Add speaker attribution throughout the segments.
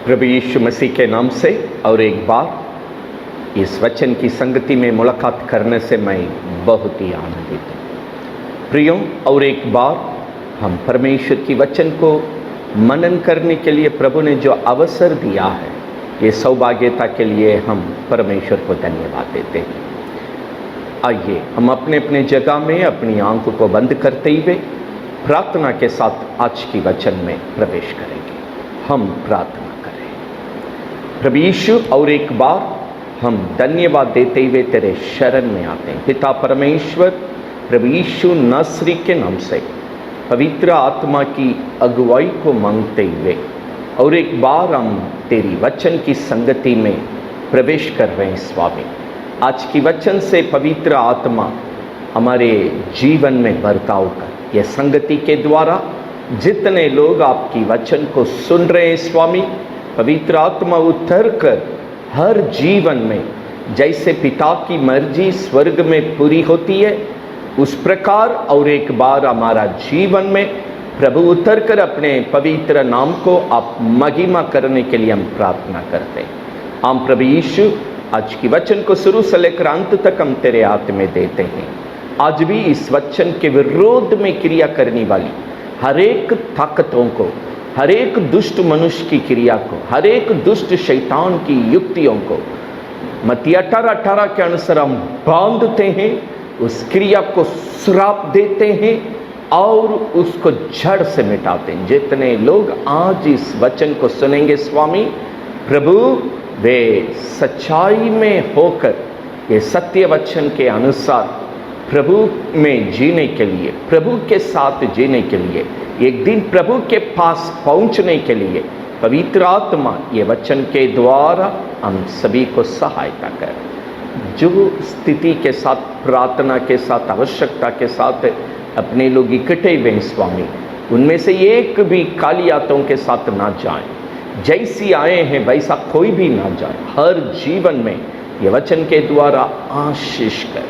Speaker 1: प्रभु यीशु मसीह के नाम से और एक बार इस वचन की संगति में मुलाकात करने से मैं बहुत ही आनंदित हूँ। प्रियों, और एक बार हम परमेश्वर की वचन को मनन करने के लिए प्रभु ने जो अवसर दिया है, ये सौभाग्यता के लिए हम परमेश्वर को धन्यवाद देते हैं। आइए हम अपने अपने जगह में अपनी आंखों को बंद करते हुए प्रार्थना के साथ आज की वचन में प्रवेश करेंगे। हम प्रार्थना करें। प्रभु यीशु, और एक बार हम धन्यवाद देते हुए तेरे शरण में आते हैं। पिता परमेश्वर, प्रभु यीशु नासरी के नाम से पवित्र आत्मा की अगुवाई को मांगते हुए और एक बार हम तेरी वचन की संगति में प्रवेश कर रहे हैं। स्वामी, आज की वचन से पवित्र आत्मा हमारे जीवन में बर्ताव कर, यह संगति के द्वारा जितने लोग आपकी वचन को सुन रहे हैं स्वामी, पवित्र आत्मा उतर कर हर जीवन में जैसे पिता की मर्जी स्वर्ग में पूरी होती है, उस प्रकार और एक बार हमारा जीवन में प्रभु उतर कर अपने पवित्र नाम को आप महिमा करने के लिए हम प्रार्थना करते हैं। हम प्रभु यीशु आज की वचन को शुरू से लेकर अंत तक हम तेरे हाथ में देते हैं। आज भी इस वचन के विरोध में क्रिया करने वाली हर एक ताकतों को, हर एक दुष्ट मनुष्य की क्रिया को, हर एक दुष्ट शैतान की युक्तियों को मत्ती 18:18 के अनुसार हम बांधते हैं, उस क्रिया को श्राप देते हैं और उसको जड़ से मिटाते हैं। जितने लोग आज इस वचन को सुनेंगे स्वामी, प्रभु वे सच्चाई में होकर ये सत्य वचन के अनुसार प्रभु में जीने के लिए, प्रभु के साथ जीने के लिए, एक दिन प्रभु के पास पहुंचने के लिए पवित्र आत्मा ये वचन के द्वारा हम सभी को सहायता कर। जो स्थिति के साथ, प्रार्थना के साथ, आवश्यकता के साथ अपने लोग इकट्ठे हुए हैं स्वामी, उनमें से एक भी खाली हाथों के साथ ना जाएं। जैसी आए हैं वैसा कोई भी ना जाए। हर जीवन में ये वचन के द्वारा आशीष कर,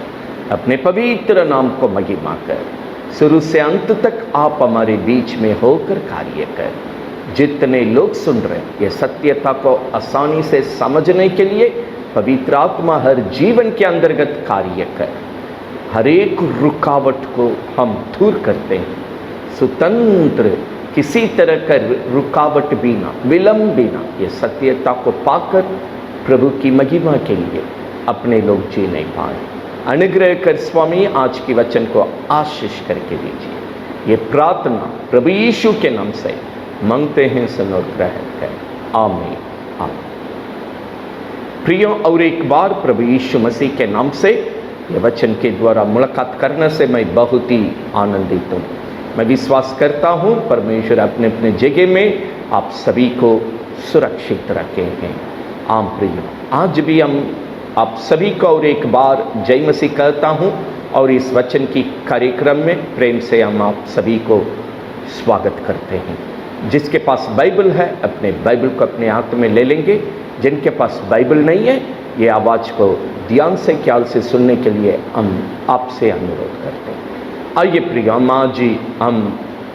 Speaker 1: अपने पवित्र नाम को महिमा कर। शुरू से अंत तक आप हमारे बीच में होकर कार्य कर। जितने लोग सुन रहे हैं, ये सत्यता को आसानी से समझने के लिए पवित्र आत्मा हर जीवन के अंतर्गत कार्य कर। हर एक रुकावट को हम दूर करते हैं। स्वतंत्र किसी तरह का रुकावट भी ना, विलंब भी ना, ये सत्यता को पाकर प्रभु की महिमा के लिए अपने लोग जी नहीं पाए। अनुग्रह कर स्वामी, आज की वचन को आशीष करके दीजिए। ये प्रार्थना प्रभु यीशु के नाम से मांगते हैं, सुन और ग्रहण कर। आमीन, आमीन। प्रियों, और एक बार प्रभु यीशु मसीह के नाम से ये वचन के द्वारा मुलाकात करने से मैं बहुत ही आनंदित हूँ। मैं विश्वास करता हूँ परमेश्वर अपने अपने जगह में आप सभी को सुरक्षित रखे हैं। आम प्रियों, आज भी हम आप सभी को और एक बार जय मसीह कहता हूँ और इस वचन की कार्यक्रम में प्रेम से हम आप सभी को स्वागत करते हैं। जिसके पास बाइबल है अपने बाइबल को अपने हाथ में ले लेंगे। जिनके पास बाइबल नहीं है, ये आवाज़ को ध्यान से, ख्याल से सुनने के लिए हम आपसे अनुरोध करते हैं। आइए प्रिय, आज ही हम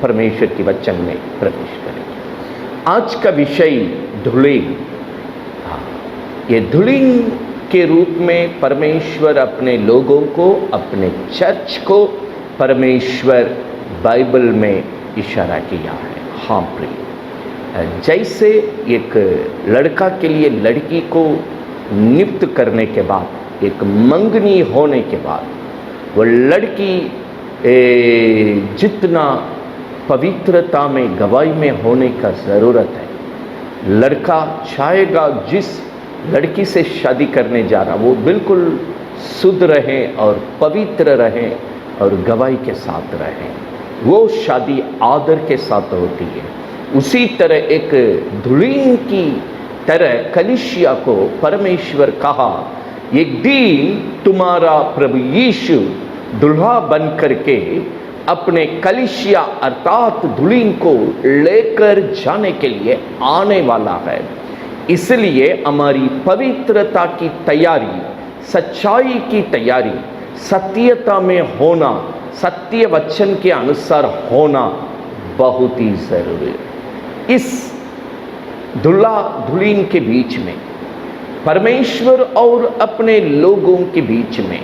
Speaker 1: परमेश्वर के वचन में प्रवेश करेंगे। आज का विषय धुलिंग। ये धुलिंग के रूप में परमेश्वर अपने लोगों को, अपने चर्च को परमेश्वर बाइबल में इशारा किया है। हाँ प्रिय, जैसे एक लड़का के लिए लड़की को नियुक्त करने के बाद, एक मंगनी होने के बाद, वो लड़की जितना पवित्रता में, गवाही में होने का ज़रूरत है, लड़का चाहेगा जिस लड़की से शादी करने जा रहा वो बिल्कुल शुद्ध रहे और पवित्र रहे और गवाही के साथ रहे। वो शादी आदर के साथ होती है। उसी तरह एक धुलिंग की तरह कलीसिया को परमेश्वर कहा, एक दिन तुम्हारा प्रभु यीशु दुल्हा बन करके अपने कलीसिया अर्थात धुलिंग को लेकर जाने के लिए आने वाला है। इसलिए हमारी पवित्रता की तैयारी, सच्चाई की तैयारी, सत्यता में होना, सत्य वचन के अनुसार होना बहुत ही जरूरी है। इस दुल्हा दुल्हन के बीच में, परमेश्वर और अपने लोगों के बीच में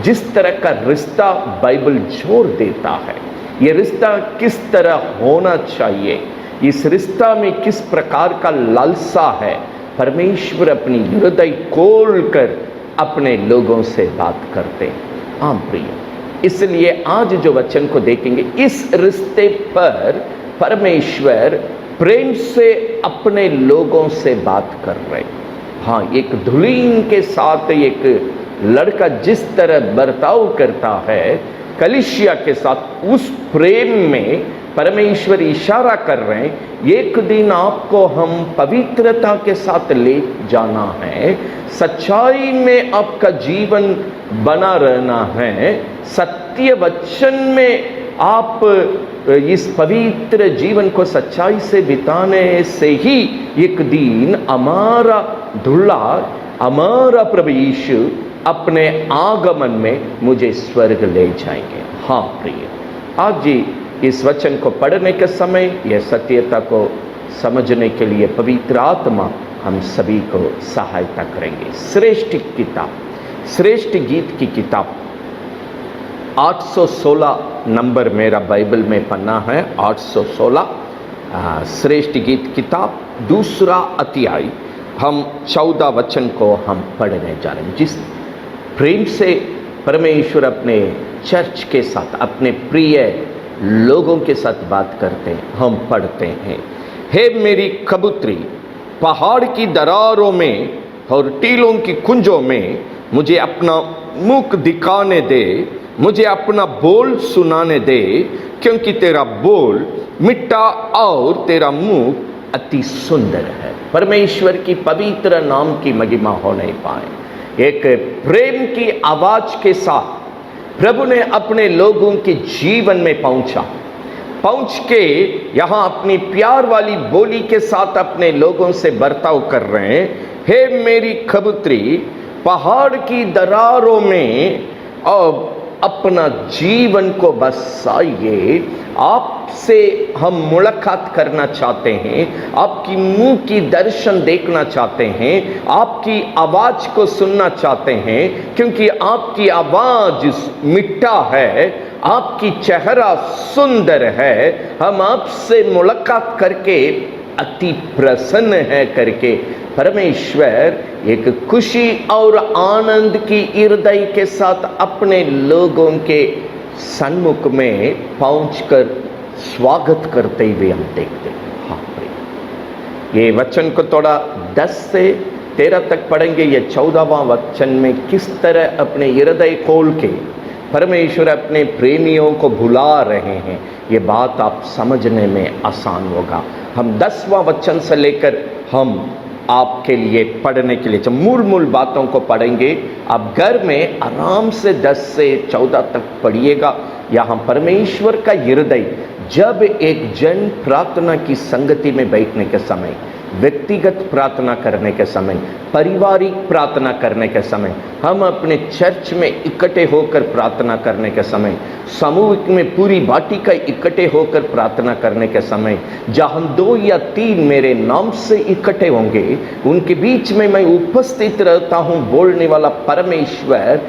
Speaker 1: जिस तरह का रिश्ता बाइबल जोर देता है, ये रिश्ता किस तरह होना चाहिए, इस रिश्ता में किस प्रकार का लालसा है, परमेश्वर अपनी हृदय खोल कर अपने लोगों से बात करते हैं। हाँ प्रिय, इसलिए आज जो वचन को देखेंगे, इस रिश्ते पर परमेश्वर प्रेम से अपने लोगों से बात कर रहे हैं। हाँ, एक दुल्हन के साथ एक लड़का जिस तरह बर्ताव करता है कलीसिया के साथ, उस प्रेम में परमेश्वर इशारा कर रहे हैं, एक दिन आपको हम पवित्रता के साथ ले जाना है, सच्चाई में आपका जीवन बना रहना है, सत्य वचन में आप इस पवित्र जीवन को सच्चाई से बिताने से ही एक दिन हमारा दूल्हा, हमारा प्रभु यीशु अपने आगमन में मुझे स्वर्ग ले जाएंगे। हाँ प्रिय, आज जी इस वचन को पढ़ने के समय यह सत्यता को समझने के लिए पवित्र आत्मा हम सभी को सहायता करेंगे। श्रेष्ठ किताब, श्रेष्ठ गीत की किताब 816 नंबर मेरा बाइबल में पन्ना है, 816 श्रेष्ठ गीत किताब दूसरा अध्याय, हम 14 वचन को हम पढ़ने जा रहे हैं। जिस प्रेम से परमेश्वर अपने चर्च के साथ, अपने प्रिय लोगों के साथ बात करते हैं, हम पढ़ते हैं। हे मेरी कबूतरी, पहाड़ की दरारों में और टीलों की कुंजों में मुझे अपना मुख दिखाने दे, मुझे अपना बोल सुनाने दे, क्योंकि तेरा बोल मिठा और तेरा मुख अति सुंदर है। परमेश्वर की पवित्र नाम की महिमा होने पाए। एक प्रेम की आवाज के साथ प्रभु ने अपने लोगों के जीवन में पहुंच के यहां अपनी प्यार वाली बोली के साथ अपने लोगों से बर्ताव कर रहे हैं। हे मेरी कबूतरी, पहाड़ की दरारों में और अपना जीवन को बसाइए। आपसे हम मुलाकात करना चाहते हैं, आपकी मुंह की दर्शन देखना चाहते हैं, आपकी आवाज को सुनना चाहते हैं, क्योंकि आपकी आवाज मिठा है, आपकी चेहरा सुंदर है। हम आपसे मुलाकात करके अति प्रसन्न है करके परमेश्वर एक खुशी और आनंद की हृदय के साथ अपने लोगों के सन्मुख में पहुंचकर स्वागत करते हुए हम देखते हैं। हाँ, ये वचन को थोड़ा 10 से 13 तक पढ़ेंगे। ये 14वां वचन में किस तरह अपने हृदय खोल के परमेश्वर अपने प्रेमियों को भुला रहे हैं, ये बात आप समझने में आसान होगा। हम 10वां वचन से लेकर हम आपके लिए पढ़ने के लिए मूल बातों को पढ़ेंगे। आप घर में आराम से 10 से 14 तक पढ़िएगा। यहाँ परमेश्वर का हृदय, जब एक जन प्रार्थना की संगति में बैठने के समय, व्यक्तिगत प्रार्थना करने के समय, पारिवारिक प्रार्थना करने के समय, हम अपने चर्च में इकट्ठे होकर प्रार्थना करने के समय, समूह में पूरी वाटिका इकट्ठे होकर प्रार्थना करने के समय, जहाँ 2 या 3 मेरे नाम से इकट्ठे होंगे, उनके बीच में मैं उपस्थित रहता हूँ। बोलने वाला परमेश्वर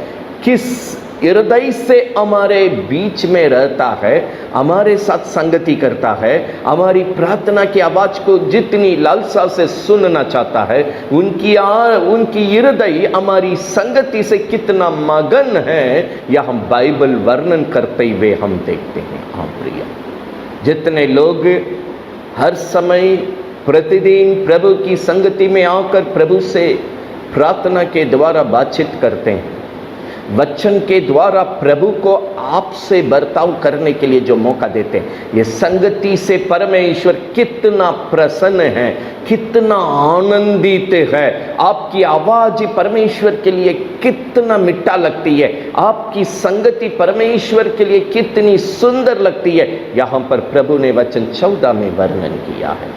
Speaker 1: किस हृदय से हमारे बीच में रहता है, हमारे साथ संगति करता है, हमारी प्रार्थना की आवाज को जितनी लालसा से सुनना चाहता है, उनकी हृदय हमारी संगति से कितना मगन है, यह हम बाइबल वर्णन करते हुए हम देखते हैं। हाँ प्रिय, जितने लोग हर समय प्रतिदिन प्रभु की संगति में आकर प्रभु से प्रार्थना के द्वारा बातचीत करते हैं, वचन के द्वारा प्रभु को आपसे बर्ताव करने के लिए जो मौका देते हैं, ये संगति से परमेश्वर कितना प्रसन्न है, कितना आनंदित है। आपकी आवाज परमेश्वर के लिए कितना मिठा लगती है, आपकी संगति परमेश्वर के लिए कितनी सुंदर लगती है, यहाँ पर प्रभु ने वचन 14 में वर्णन किया है।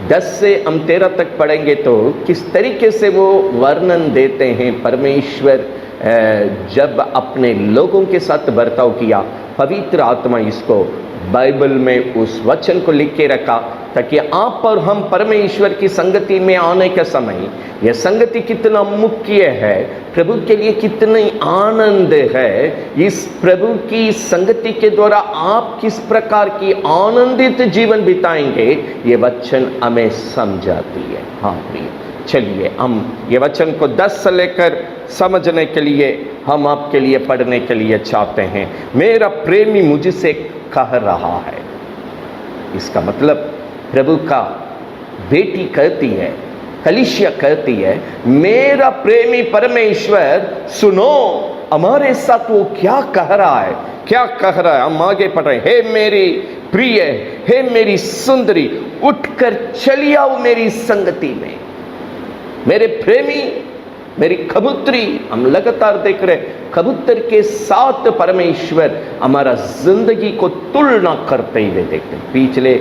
Speaker 1: 10 से हम 13 तक पढ़ेंगे तो किस तरीके से वो वर्णन देते हैं। परमेश्वर जब अपने लोगों के साथ बर्ताव किया, पवित्र आत्मा इसको बाइबल में उस वचन को लिख के रखा ताकि आप और हम परमेश्वर की संगति में आने का समय, यह संगति कितना मुख्य है, प्रभु के लिए कितनी आनंद है, इस प्रभु की संगति के द्वारा आप किस प्रकार की आनंदित जीवन बिताएंगे, ये वचन हमें समझाती है। हाँ प्रिय, चलिए हम ये वचन को 10 से लेकर समझने के लिए हम आपके लिए पढ़ने के लिए चाहते हैं। मेरा प्रेमी मुझसे कह रहा है, इसका मतलब प्रभु का बेटी कहती है, कलीसिया कहती है, मेरा प्रेमी परमेश्वर सुनो हमारे साथ वो क्या कह रहा है, क्या कह रहा है। हम आगे पढ़ रहे हैं। हे मेरी प्रिय, हे मेरी सुंदरी, उठकर चली आओ मेरी संगति में। मेरे प्रेमी, मेरी कबूतरी, हम लगातार देख रहे कबूतर के साथ परमेश्वर हमारा जिंदगी को तुलना करते हुए देखते हैं। पिछले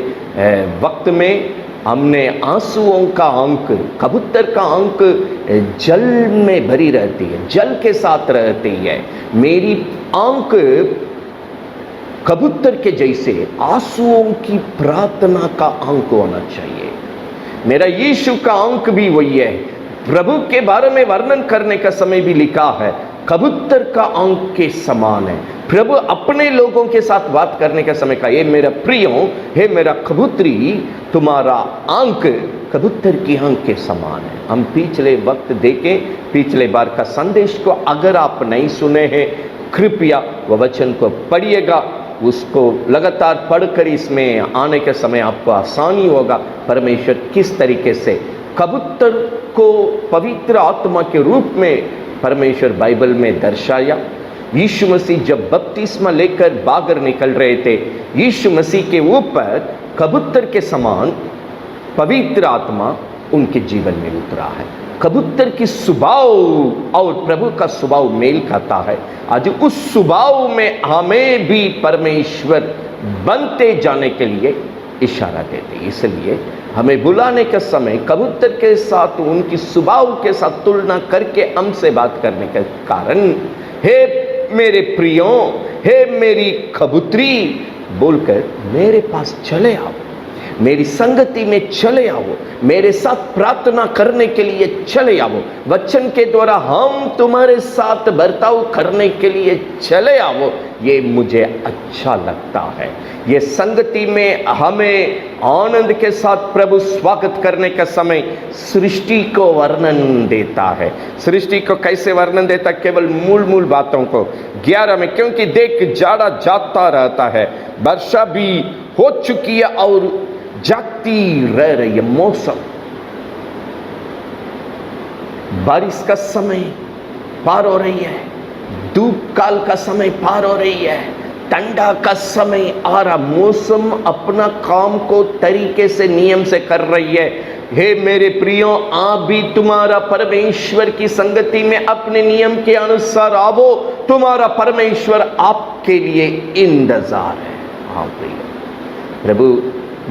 Speaker 1: वक्त में हमने आंसुओं का अंक, कबूतर का अंक जल में भरी रहती है, जल के साथ रहती है। मेरी आंख कबूतर के जैसे आंसुओं की प्रार्थना का अंक होना चाहिए। मेरा यीशु का अंक भी वही है। प्रभु के बारे में वर्णन करने का समय भी लिखा है, कबूतर का अंक के समान है। प्रभु अपने लोगों के साथ बात करने का समय का, ये मेरा प्रियो, हे मेरा कबूतरी, तुम्हारा अंक कबूतर की अंक के समान है। हम पिछले वक्त देखें, पिछले बार का संदेश को अगर आप नहीं सुने हैं, कृपया वह वचन को पढ़िएगा, उसको लगातार पढ़कर इसमें आने के समय आपको आसानी होगा। परमेश्वर किस तरीके से कबूतर को पवित्र आत्मा के रूप में परमेश्वर बाइबल में दर्शाया। यीशु मसीह जब बपतिस्मा लेकर बाहर निकल रहे थे, यीशु मसीह के ऊपर कबूतर के समान पवित्र आत्मा उनके जीवन में उतरा है। कबूतर की स्वभाव और प्रभु का स्वभाव मेल खाता है। आज उस स्वभाव में हमें भी परमेश्वर बनते जाने के लिए इशारा देते। इसलिए हमें बुलाने के समय कबूतर के साथ, उनकी स्वभाव के साथ तुलना करके हमसे बात करने के कारण, हे मेरे प्रियो, हे मेरी कबूतरी बोलकर मेरे पास चले आओ, मेरी संगति में चले आओ, मेरे साथ प्रार्थना करने के लिए चले आओ। वचन के द्वारा हम तुम्हारे साथ बर्ताव करने के लिए चले आओ, ये मुझे अच्छा लगता है। ये संगति में हमें आनंद के साथ प्रभु स्वागत करने का समय सृष्टि को वर्णन देता है। सृष्टि को कैसे वर्णन देता? केवल मूल बातों को 11 में, क्योंकि देख जाड़ा जाता रहता है, वर्षा भी हो चुकी है और जागती रह रही है। मौसम, बारिश का समय पार हो रही है, धूप काल का समय पार हो रही है, ठंडा का समय आ रहा। मौसम अपना काम को तरीके से, नियम से कर रही है। हे मेरे प्रियो, आप भी तुम्हारा परमेश्वर की संगति में अपने नियम के अनुसार आवो। तुम्हारा परमेश्वर आपके लिए इंतजार है। हाँ प्रियो, प्रभु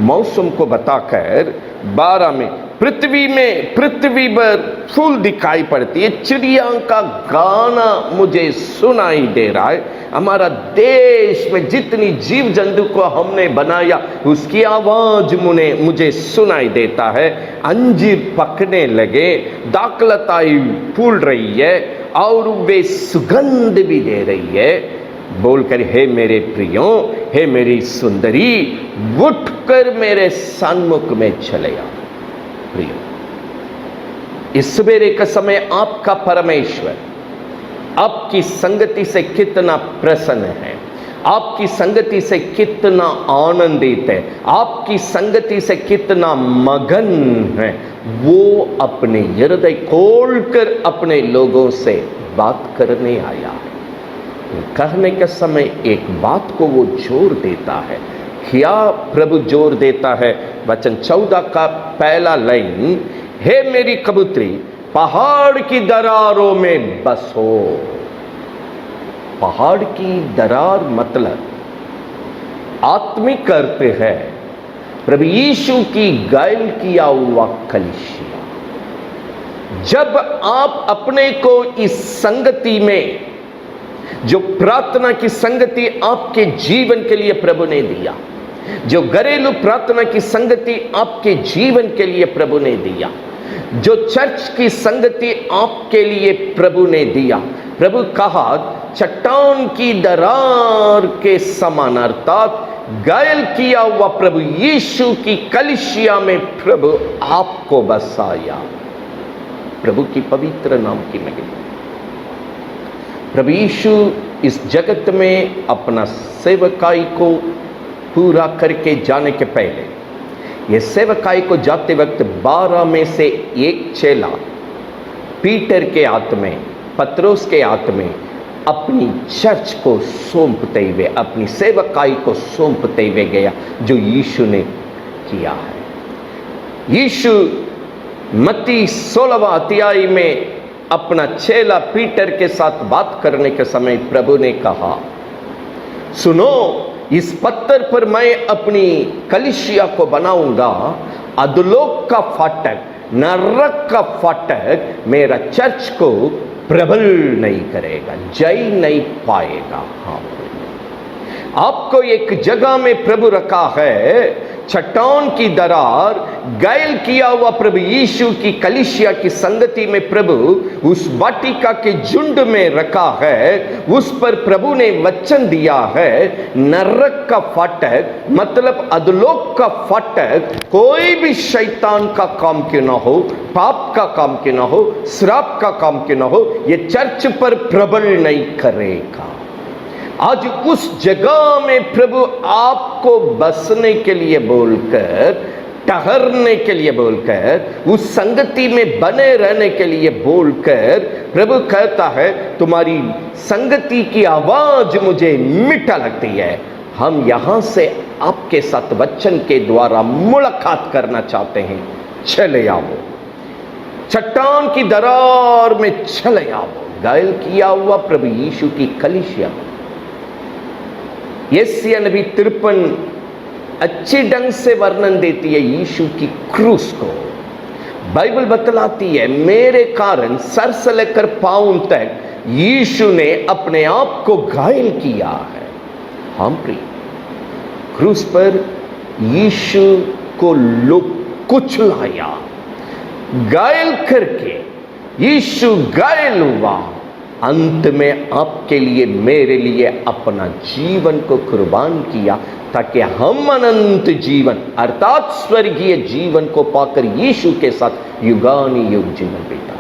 Speaker 1: मौसम को बताकर 12 में पृथ्वी पर फूल दिखाई पड़ती है, चिड़िया का गाना मुझे सुनाई दे रहा है। हमारा देश में जितनी जीव जंतु को हमने बनाया, उसकी आवाज मुझे सुनाई देता है। अंजीर पकने लगे, दाखलताई फूल रही है और वे सुगंध भी दे रही है। बोलकर हे मेरे प्रियो, हे मेरी सुंदरी, उठकर मेरे सन्मुख में चले आओ। प्रियो, इस सवेरे का समय आपका परमेश्वर आपकी संगति से कितना प्रसन्न है, आपकी संगति से कितना आनंदित है, आपकी संगति से कितना मगन है। वो अपने हृदय खोलकर अपने लोगों से बात करने आया है। कहने के समय एक बात को वो जोर देता है। क्या प्रभु जोर देता है? वचन 14 का पहला लाइन, हे मेरी कबूतरी, पहाड़ की दरारों में बसो। पहाड़ की दरार मतलब आत्मिक अर्थ है प्रभु यीशु की गायल किया हुआ कलीसिया। जब आप अपने को इस संगति में, जो प्रार्थना की संगति आपके जीवन के लिए प्रभु ने दिया, जो घरेलू प्रार्थना की संगति आपके जीवन के लिए प्रभु ने दिया, जो चर्च की संगति आपके लिए प्रभु ने दिया, प्रभु कहा चट्टान की दरार के समान, अर्थात घायल किया हुआ प्रभु यीशु की कलीसिया में प्रभु आपको बसाया। प्रभु की पवित्र नाम की महिमा। प्रभु यीशु इस जगत में अपना सेवकाई को पूरा करके जाने के पहले, ये सेवकाई को जाते वक्त 12 में से एक चेला पीटर के हाथ में, पत्रोस के हाथ में अपनी चर्च को सौंपते हुए, अपनी सेवकाई को सौंपते हुए गया, जो यीशु ने किया है। यीशु मत्ती 16वां अध्याय में अपना चेला पीटर के साथ बात करने के समय प्रभु ने कहा, सुनो, इस पत्थर पर मैं अपनी कलीसिया को बनाऊंगा, अधोलोक का फाटक, नरक का फाटक मेरा चर्च को प्रबल नहीं करेगा, जय नहीं पाएगा। हाँ, आपको एक जगह में प्रभु रखा है, चट्टान की दरार, घायल किया हुआ प्रभु यीशु की कलीसिया की संगति में प्रभु उस वाटिका के झुंड में रखा है। उस पर प्रभु ने वचन दिया है, नरक का फाटक मतलब अधोलोक का फाटक कोई भी शैतान का काम क्यों ना हो, पाप का काम क्यों ना हो, श्राप का काम क्यों ना हो, ये चर्च पर प्रबल नहीं करेगा। आज उस जगह में प्रभु आपको बसने के लिए बोलकर, ठहरने के लिए बोलकर, उस संगति में बने रहने के लिए बोलकर प्रभु कहता है, तुम्हारी संगति की आवाज मुझे मीठा लगती है, हम यहां से आपके साथ वचन के द्वारा मुलाकात करना चाहते हैं, चले आओ, चट्टान की दरार में चले आओ। घायल किया हुआ प्रभु यीशु की कलीसिया। यशायाह नबी 53 अच्छे ढंग से वर्णन देती है यीशु की क्रूस को। बाइबल बतलाती है, मेरे कारण सर से लेकर पांव तक यीशु ने अपने आप को घायल किया है। हम प्रिय, क्रूस पर यीशु को लोग कुचलाया, घायल करके यीशु घायल हुआ, अंत में आपके लिए, मेरे लिए अपना जीवन को कुर्बान किया, ताकि हम अनंत जीवन अर्थात स्वर्गीय जीवन को पाकर यीशु के साथ युगानुयुग जीवन बिताएं।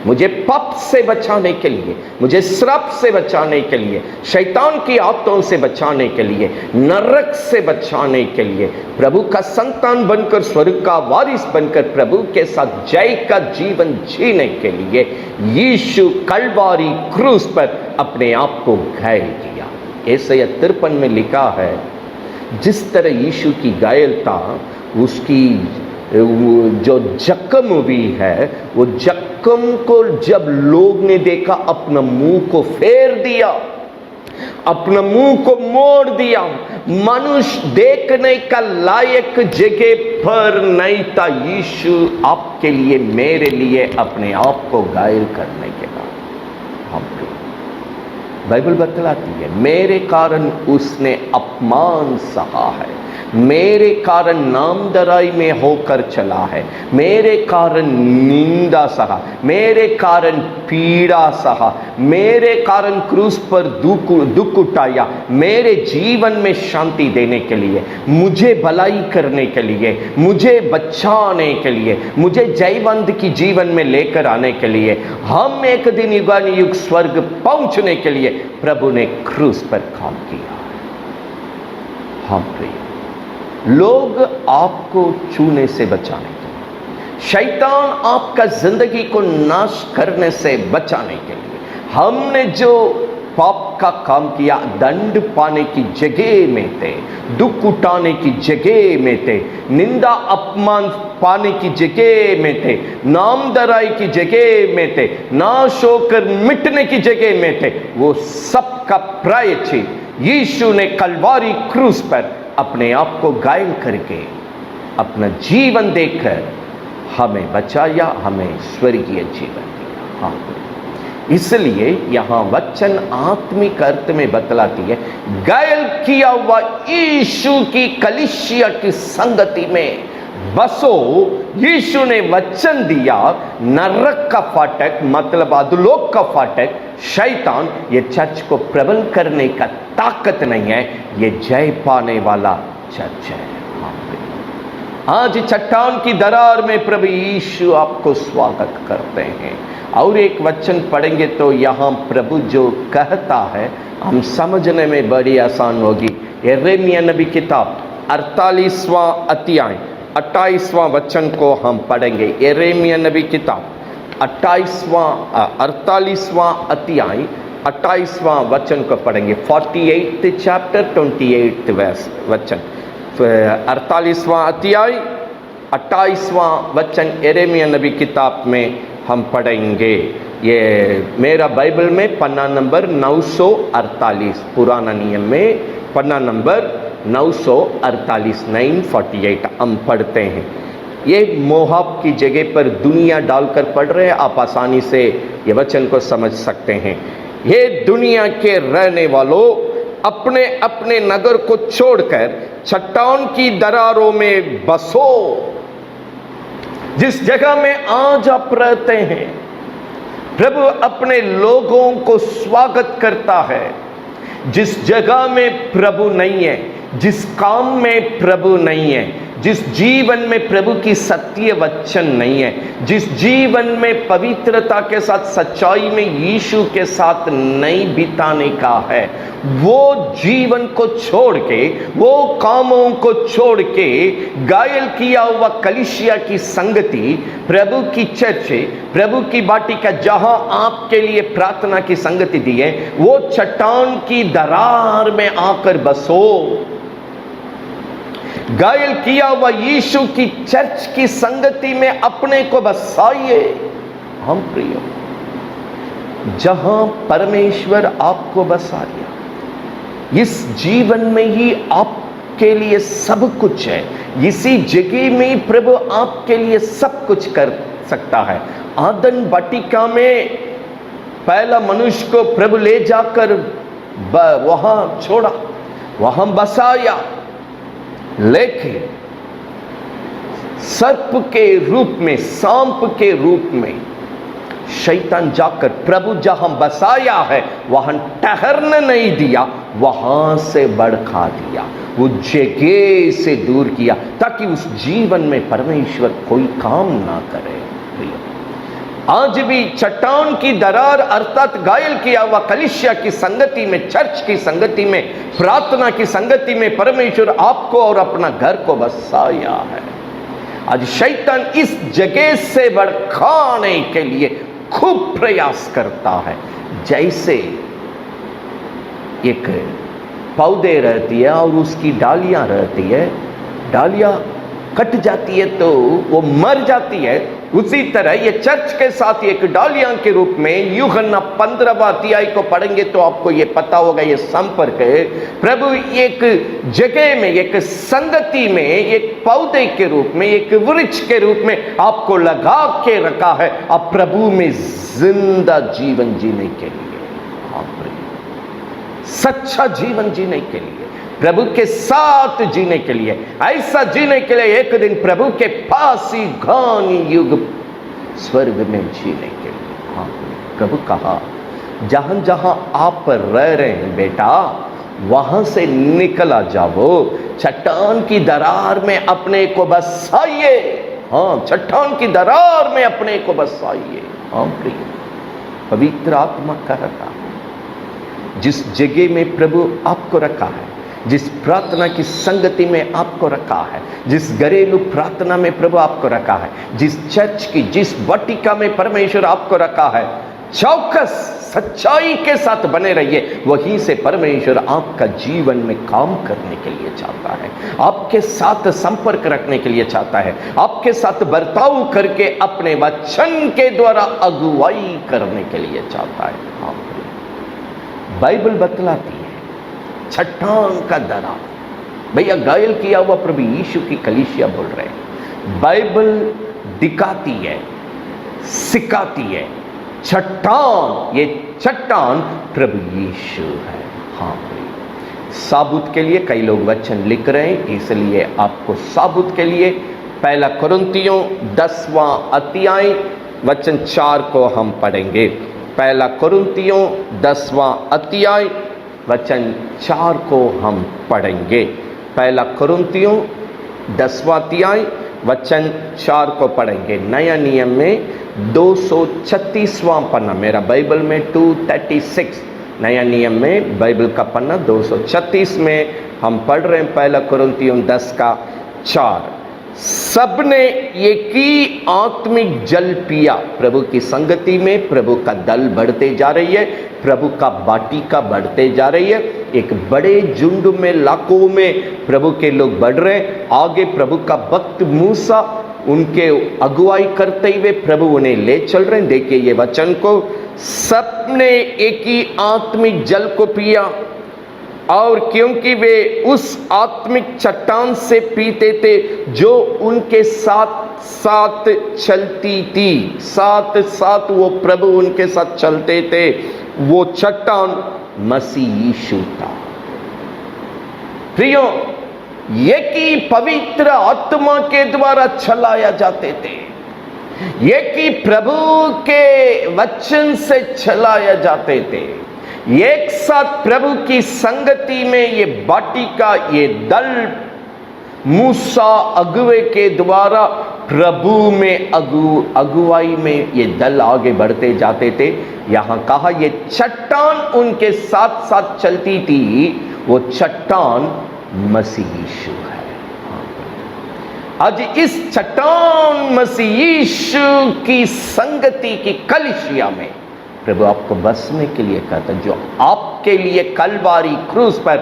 Speaker 1: मुझे पाप से बचाने के लिए, मुझे श्राप से बचाने के लिए, शैतान की आत्माओं से बचाने के लिए, नरक से बचाने के लिए, प्रभु का संतान बनकर, स्वर्ग का वारिस बनकर प्रभु के साथ जय का जीवन जीने के लिए यीशु कलवारी क्रूस पर अपने आप को घायल किया। यशायाह 53 में लिखा है, जिस तरह यीशु की घायलता, उसकी जो जख्म हुई है, वो जख्म को जब लोग ने देखा, अपना मुंह को फेर दिया, अपना मुंह को मोड़ दिया, मनुष्य देखने का लायक जगह पर नहीं था। यीशु आपके लिए, मेरे लिए अपने आप को घायल करने के बाद, हम बाइबल बतलाती है, मेरे कारण उसने अपमान सहा है, मेरे कारण नामधराई में होकर चला है, मेरे कारण निंदा सहा, मेरे कारण पीड़ा सहा, मेरे कारण क्रूस पर दुख उठाया, मेरे जीवन में शांति देने के लिए, मुझे भलाई करने के लिए, मुझे बचाने के लिए, मुझे जयवंत की जीवन में लेकर आने के लिए, हम एक दिन युगानुयुग स्वर्ग पहुंचने के लिए प्रभु ने क्रूस पर काम किया। हम प्रिय, लोग आपको छूने से बचाने के लिए, शैतान आपका जिंदगी को नाश करने से बचाने के लिए, हमने जो पाप का काम किया, दंड पाने की जगह में थे, दुख उठाने की जगह में थे, निंदा अपमान पाने की जगह में थे, नामधराई की जगह में थे, नाश होकर मिटने की जगह में थे, वो सब का प्रायश्चित यीशु ने कलवारी क्रूस पर अपने आप को घायल करके अपना जीवन देकर हमें बचाया, हमें स्वर्गीय जीवन दिया। हाँ, इसलिए यहां वचन आत्मिक अर्थ में बतलाती है, घायल किया हुआ यीशु की कलीसिया की संगति में बसो। यीशु ने वचन दिया, नरक का फाटक मतलब अधोलोक का फाटक शैतान ये चर्च को प्रबल करने का ताकत नहीं है, ये जय पाने वाला चर्च है। आज चट्टान की दरार में प्रभु यीशु आपको स्वागत करते हैं। और एक वचन पढ़ेंगे तो यहाँ प्रभु जो कहता है हम समझने में बड़ी आसान होगी। यिर्मयाह नबी किताब 48वां अध्याय 28वां वचन को हम पढ़ेंगे। यिर्मयाह नबी किताब 48वां अध्याय 28वां वचन को पढ़ेंगे। 48th चैप्टर 28th वचन, 48वां अध्याय 28वां वचन यिर्मयाह नबी किताब में हम पढ़ेंगे। ये मेरा बाइबल में पन्ना नंबर 948, पुराना नियम में पन्ना नंबर 948, 948 हम पढ़ते हैं। ये मोहाब की जगह पर दुनिया डालकर पढ़ रहे हैं, आप आसानी से ये वचन को समझ सकते हैं। ये दुनिया के रहने वालों, अपने अपने नगर को छोड़कर चट्टान की दरारों में बसो। जिस जगह में आज आप रहते हैं, प्रभु अपने लोगों को स्वागत करता है। जिस जगह में प्रभु नहीं है, जिस काम में प्रभु नहीं है, जिस जीवन में प्रभु की सत्य वचन नहीं है, जिस जीवन में पवित्रता के साथ सच्चाई में यीशु के साथ नहीं बिताने का है, वो जीवन को छोड़ के, वो कामों को छोड़ के घायल किया हुआ कलीसिया की संगति, प्रभु की चर्च, प्रभु की बाटिका जहां आपके लिए प्रार्थना की संगति दी है, वो चट्टान की दरार में आकर बसो। घायल किया हुआ यीशु की चर्च की संगति में अपने को बसाइए। हम प्रियो, जहां परमेश्वर आपको बसा लिया, इस जीवन में ही आपके लिए सब कुछ है। इसी जगह में प्रभु आपके लिए सब कुछ कर सकता है। आदन वाटिका में पहला मनुष्य को प्रभु ले जाकर वहां छोड़ा, वहां बसाया, लेकिन सर्प के रूप में, सांप के रूप में शैतान जाकर प्रभु जहां बसाया है वहां ठहरने नहीं दिया, वहां से भड़का दिया, वो जगह से दूर किया, ताकि उस जीवन में परमेश्वर कोई काम ना करे। आज भी चट्टान की दरार अर्थात घायल किया हुआ कलीसिया की संगति में, चर्च की संगति में, प्रार्थना की संगति में परमेश्वर आपको और अपना घर को बसाया है। आज शैतान इस जगह से भड़काने के लिए खूब प्रयास करता है। जैसे एक पौधे रहती है और उसकी डालियां रहती है, डालियां कट जाती है तो वो मर जाती है, उसी तरह ये चर्च के साथ एक डालियां के रूप में यूहन्ना 15वां अध्याय को पढ़ेंगे तो आपको ये पता होगा। ये संपर्क है, प्रभु एक जगह में, एक संगति में, एक पौधे के रूप में, एक वृक्ष के रूप में आपको लगा के रखा है, आप प्रभु में जिंदा जीवन जीने के लिए, सच्चा जीवन जीने के लिए, प्रभु के साथ जीने के लिए, ऐसा जीने के लिए एक दिन प्रभु के पास ही घानी युग स्वर्ग में जीने के लिए। हाँ, प्रभु कहा जहां जहां आप रह रहे हैं बेटा, वहां से निकला जाओ, चट्टान की दरार में अपने को बसाइए। हाँ, चट्टान की दरार में अपने को बसाइए। हाँ प्रिय, पवित्र आत्मा कहता है जिस जगह में प्रभु आपको रखा है, जिस प्रार्थना की संगति में आपको रखा है, जिस घरेलू प्रार्थना में प्रभु आपको रखा है, जिस चर्च की, जिस वाटिका में परमेश्वर आपको रखा है, चौकस सच्चाई के साथ बने रहिए। वहीं से परमेश्वर आपका जीवन में काम करने के लिए चाहता है, आपके साथ संपर्क रखने के लिए चाहता है, आपके साथ बर्ताव करके अपने वचन के द्वारा अगुवाई करने के लिए चाहता है। बाइबल बतलाती है चट्टान का दरार, भैया घायल किया हुआ प्रभु यीशु की कलीसिया बोल रहे हैं। बाइबल दिखाती है, सिखाती है चट्टान, ये चट्टान प्रभु यीशु है। हाँ, साबुत के लिए कई लोग वचन लिख रहे हैं, इसलिए आपको साबुत के लिए पहला कुरिन्थियों 10वां अध्याय वचन 4 को हम पढ़ेंगे। पहला कुरिन्थियों 10वां अध्याय वचन 4 को हम पढ़ेंगे। पहला कुरिन्थियों 10वां अध्याय वचन 4 को पढ़ेंगे। नया नियम में 236वां पन्ना, मेरा बाइबल में 236, नया नियम में बाइबल का पन्ना 236 में हम पढ़ रहे हैं। पहला कुरिन्थियों 10 का 4, सबने एक ही आत्मिक जल पिया। प्रभु की संगति में प्रभु का दल बढ़ते जा रही है, प्रभु का बाटिका बढ़ते जा रही है। एक बड़े झुंड में, लाखों में प्रभु के लोग बढ़ रहे हैं। आगे प्रभु का भक्त मूसा, उनके अगुवाई करते हुए प्रभु उन्हें ले चल रहे हैं। देखिए ये वचन को, सबने एक ही आत्मिक जल को पिया, और क्योंकि वे उस आत्मिक चट्टान से पीते थे जो उनके साथ साथ चलती थी, साथ साथ वो प्रभु उनके साथ चलते थे, वो चट्टान मसीह यीशु था। प्रियो, एक ही पवित्र आत्मा के द्वारा चलाया जाते थे, एक ही प्रभु के वचन से चलाया जाते थे। एक साथ प्रभु की संगति में ये बाटिका, ये दल मूसा अगुवे के द्वारा प्रभु में अगुवाई में ये दल आगे बढ़ते जाते थे। यहां कहा ये चट्टान उनके साथ साथ चलती थी, वो चट्टान मसीह यीशु है। आज इस चट्टान मसीह यीशु की संगति की कलीसिया में प्रभु आपको बसने के लिए कहता है, जो आपके लिए कलवारी क्रूस पर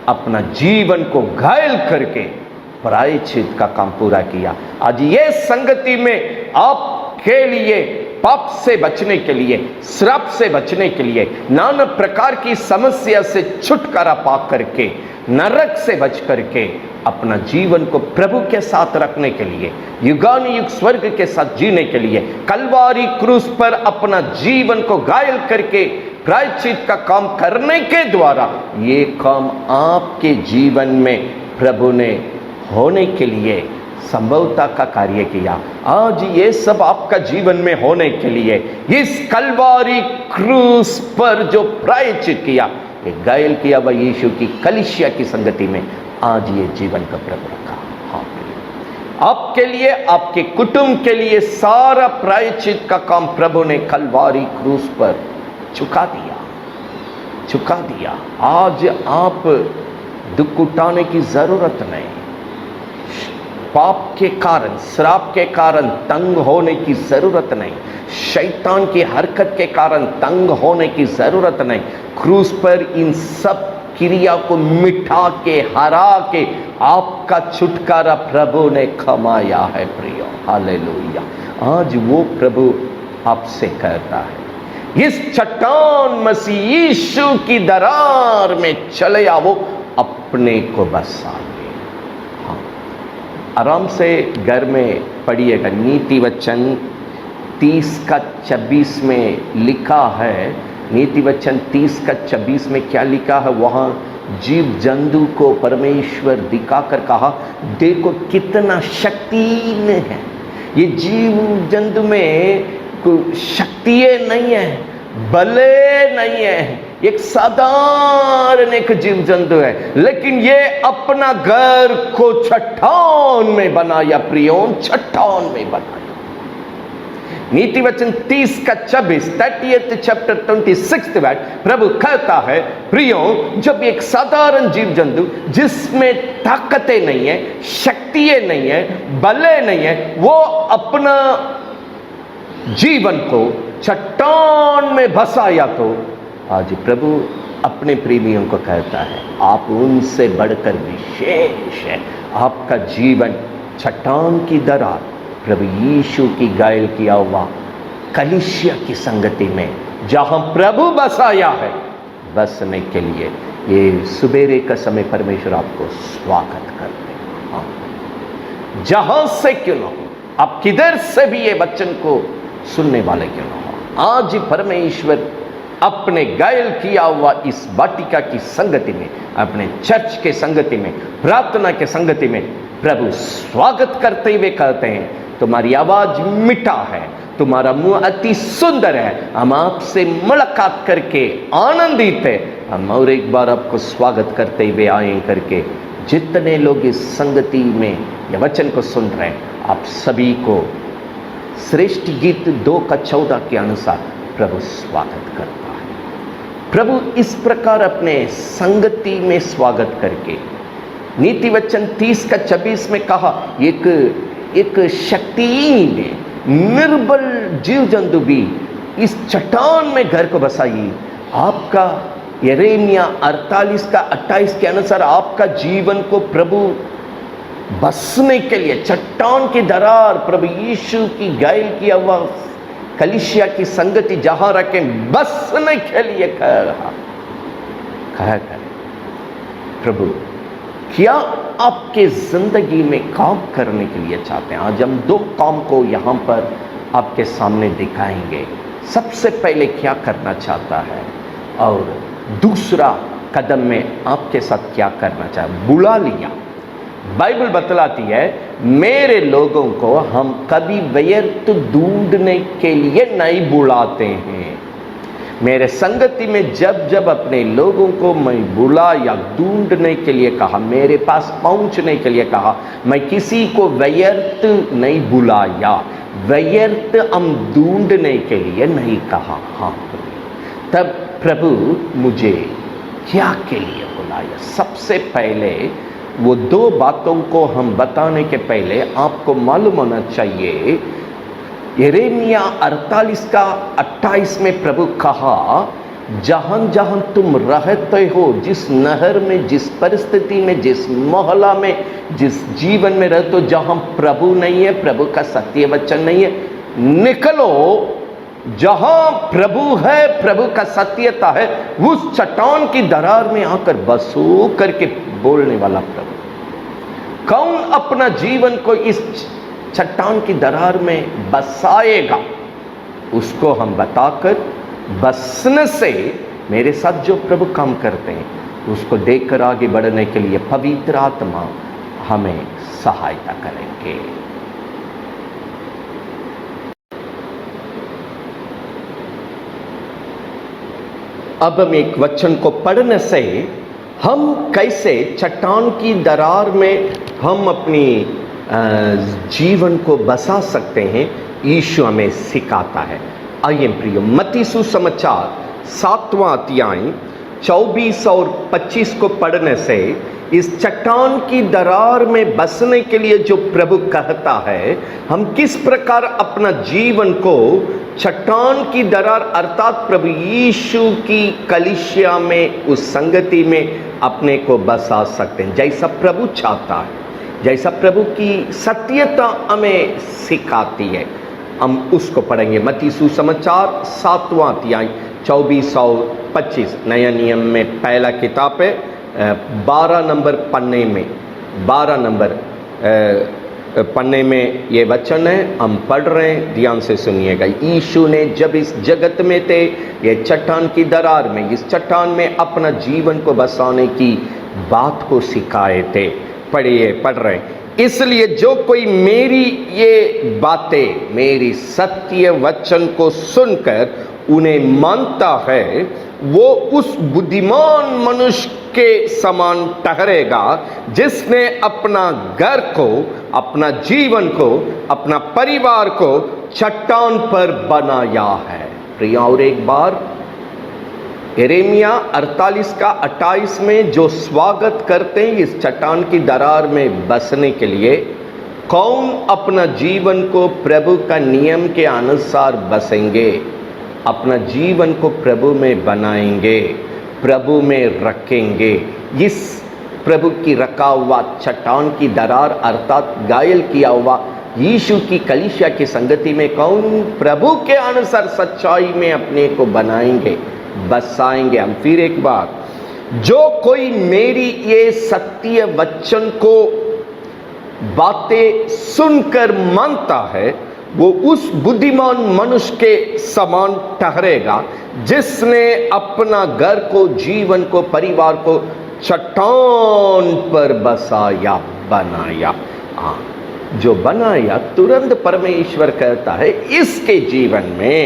Speaker 1: अपना जीवन को घायल करके प्रायश्चित का काम पूरा किया। आज ये संगति में आपके लिए पाप से बचने के लिए, श्राप से बचने के लिए, नाना प्रकार की समस्या से छुटकारा पा करके, नरक से बच करके अपना जीवन को प्रभु के साथ रखने के लिए, युगानुयुग स्वर्ग के साथ जीने के लिए, कलवारी क्रूस पर अपना जीवन को घायल करके प्रायश्चित का काम करने के द्वारा ये काम आपके जीवन में प्रभु ने होने के लिए संभवता का कार्य किया। आज ये सब आपका जीवन में होने के लिए इस कलवारी क्रूस पर जो प्रायश्चित किया, एक घायल किया वह यीशु की कलीसिया की संगति में आज ये जीवन का प्रभु रखा। हाँ, आपके लिए, आपके कुटुंब के लिए सारा प्रायश्चित का काम प्रभु ने कलवारी क्रूस पर चुका दिया। आज आप दुख उठाने की जरूरत नहीं, पाप के कारण, श्राप के कारण तंग होने की जरूरत नहीं, शैतान की हरकत के कारण तंग होने की जरूरत नहीं। क्रूस पर इन सब क्रिया को मिटा के, हरा के आपका छुटकारा प्रभु ने कमाया है। प्रियो, हालेलुया। आज वो प्रभु आपसे कहता है, इस चट्टान मसीह यीशु की दरार में चले आओ, अपने को बसा ले। हाँ, आराम से घर में पढ़िएगा। नीति वचन 30 का 26 में लिखा है, नीति वचन 30 का 26 में क्या लिखा है? वहाँ जीव जंतु को परमेश्वर दिखाकर कहा, देखो कितना शक्तिहीन है। ये जीव जंतु में कोई शक्ति नहीं है, बले नहीं है, एक साधारण एक जीव जंतु है, लेकिन ये अपना घर को चट्टान में बनाया। प्रियों, चट्टान में बनाया। नीति वचन 30 का 26, 30th chapter 26th वर्ड, प्रभु कहता है, प्रियों, जब एक साधारण जीव जंतु जिसमें ताकतें नहीं है, शक्तियां नहीं है, बले नहीं है, वो अपना जीवन को चट्टान में बसाया, तो आज प्रभु अपने प्रेमियों को कहता है, आप उनसे बढ़कर विशेष है। आपका जीवन चट्टान की दरार प्रभु यीशु की घायल किया हुआ कलीसिया की संगति में जहां प्रभु बसाया है, बसने के लिए ये सुबेरे का समय परमेश्वर आपको स्वागत करते हैं। जहां से क्यों न हो, आप किधर से भी ये वचन को सुनने वाले क्यों न हो, आज परमेश्वर अपने गायल किया हुआ इस वाटिका की संगति में, अपने चर्च के संगति में, प्रार्थना के संगति में प्रभु स्वागत करते हुए कहते हैं, तुम्हारी आवाज मीठा है, तुम्हारा मुंह अति सुंदर है, हम आपसे मुलाकात करके आनंदित है। हम और एक बार आपको स्वागत करते हुए आए करके जितने लोग इस संगति में यह वचन को सुन रहे हैं, आप सभी को श्रेष्ठ गीत 2:14 के अनुसार प्रभु स्वागत करता है। प्रभु इस प्रकार अपने संगति में स्वागत करके नीति वचन 30:26 में कहा, एक शक्तिहीन निर्बल जीव जंतु भी इस चट्टान में घर को बसाई। आपका यिर्मयाह 48:28 के अनुसार आपका जीवन को प्रभु बसने के लिए चट्टान की दरार, प्रभु यीशु की गायल किया हुआ कलीसिया की संगति जहां रखें बसने के लिए कहा करें। प्रभु क्या आपके जिंदगी में काम करने के लिए चाहते हैं? आज हम 2 काम को यहां पर आपके सामने दिखाएंगे। सबसे पहले क्या करना चाहता है और दूसरा कदम में आपके साथ क्या करना चाहे। बुला लिया। बाइबल बतलाती है, मेरे लोगों को हम कभी व्यर्थ ढूंढने के लिए नहीं बुलाते हैं। मेरे संगति में जब जब अपने लोगों को मैं बुला या ढूंढने के लिए कहा, मेरे पास पहुंचने के लिए कहा, मैं किसी को व्यर्थ नहीं बुलाया, व्यर्थ हम ढूंढने के लिए नहीं कहा। हाँ, तब प्रभु मुझे क्या के लिए बुलाया? सबसे पहले वो 2 बातों को हम बताने के पहले आपको मालूम होना चाहिए, यिर्मयाह 48:28 में प्रभु कहा, जहां जहां तुम रहते हो, जिस नहर में, जिस परिस्थिति में, जिस मोहल्ला में, जिस जीवन में रहते हो, जहां प्रभु नहीं है, प्रभु का सत्य वचन नहीं है, निकलो। जहां प्रभु है, प्रभु का सत्यता है, उस चट्टान की दरार में आकर बसो करके बोलने वाला प्रभु। कौन अपना जीवन को इस चट्टान की दरार में बसाएगा, उसको हम बताकर बसने से मेरे साथ जो प्रभु काम करते हैं उसको देखकर आगे बढ़ने के लिए पवित्र आत्मा हमें सहायता करेंगे। अब हम एक वचन को पढ़ने से हम कैसे चट्टान की दरार में हम अपनी जीवन को बसा सकते हैं, यीशु हमें सिखाता है। आइए प्रियो, मत्ती सुसमाचार 7वां अध्याय 24 और 25 को पढ़ने से इस चट्टान की दरार में बसने के लिए जो प्रभु कहता है, हम किस प्रकार अपना जीवन को चट्टान की दरार अर्थात प्रभु यीशु की कलीसिया में, उस संगति में अपने को बसा सकते हैं, जैसा प्रभु चाहता है, जैसा प्रभु की सत्यता हमें सिखाती है। हम उसको पढ़ेंगे। मत्ती सुसमाचार 7वां अध्याय 24 और 25 नया नियम में पहला किताब है, 12 नंबर पन्ने में, 12 नंबर पन्ने में ये वचन है, हम पढ़ रहे हैं, ध्यान से सुनिएगा। यीशु ने जब इस जगत में थे, ये चट्टान की दरार में, इस चट्टान में अपना जीवन को बसाने की बात को सिखाए थे। पढ़िए, पढ़ रहे हैं। इसलिए जो कोई मेरी ये बातें, मेरी सत्य वचन को सुनकर उन्हें मानता है, वो उस बुद्धिमान मनुष्य के समान ठहरेगा जिसने अपना घर को, अपना जीवन को, अपना परिवार को चट्टान पर बनाया है। प्रिय, और एक बार यिर्मयाह 48:28 में जो स्वागत करते हैं इस चट्टान की दरार में बसने के लिए, कौन अपना जीवन को प्रभु का नियम के अनुसार बसेंगे, अपना जीवन को प्रभु में बनाएंगे, प्रभु में रखेंगे। इस प्रभु की रखा हुआ चट्टान की दरार अर्थात घायल किया हुआ यीशु की कलीसिया की संगति में कौन प्रभु के अनुसार सच्चाई में अपने को बनाएंगे, बसाएंगे। हम फिर एक बार, जो कोई मेरी ये सत्य वचन को बातें सुनकर मानता है, वो उस बुद्धिमान मनुष्य के समान ठहरेगा जिसने अपना घर को, जीवन को, परिवार को चट्टान पर बसाया, बनाया। जो बनाया, तुरंत परमेश्वर कहता है इसके जीवन में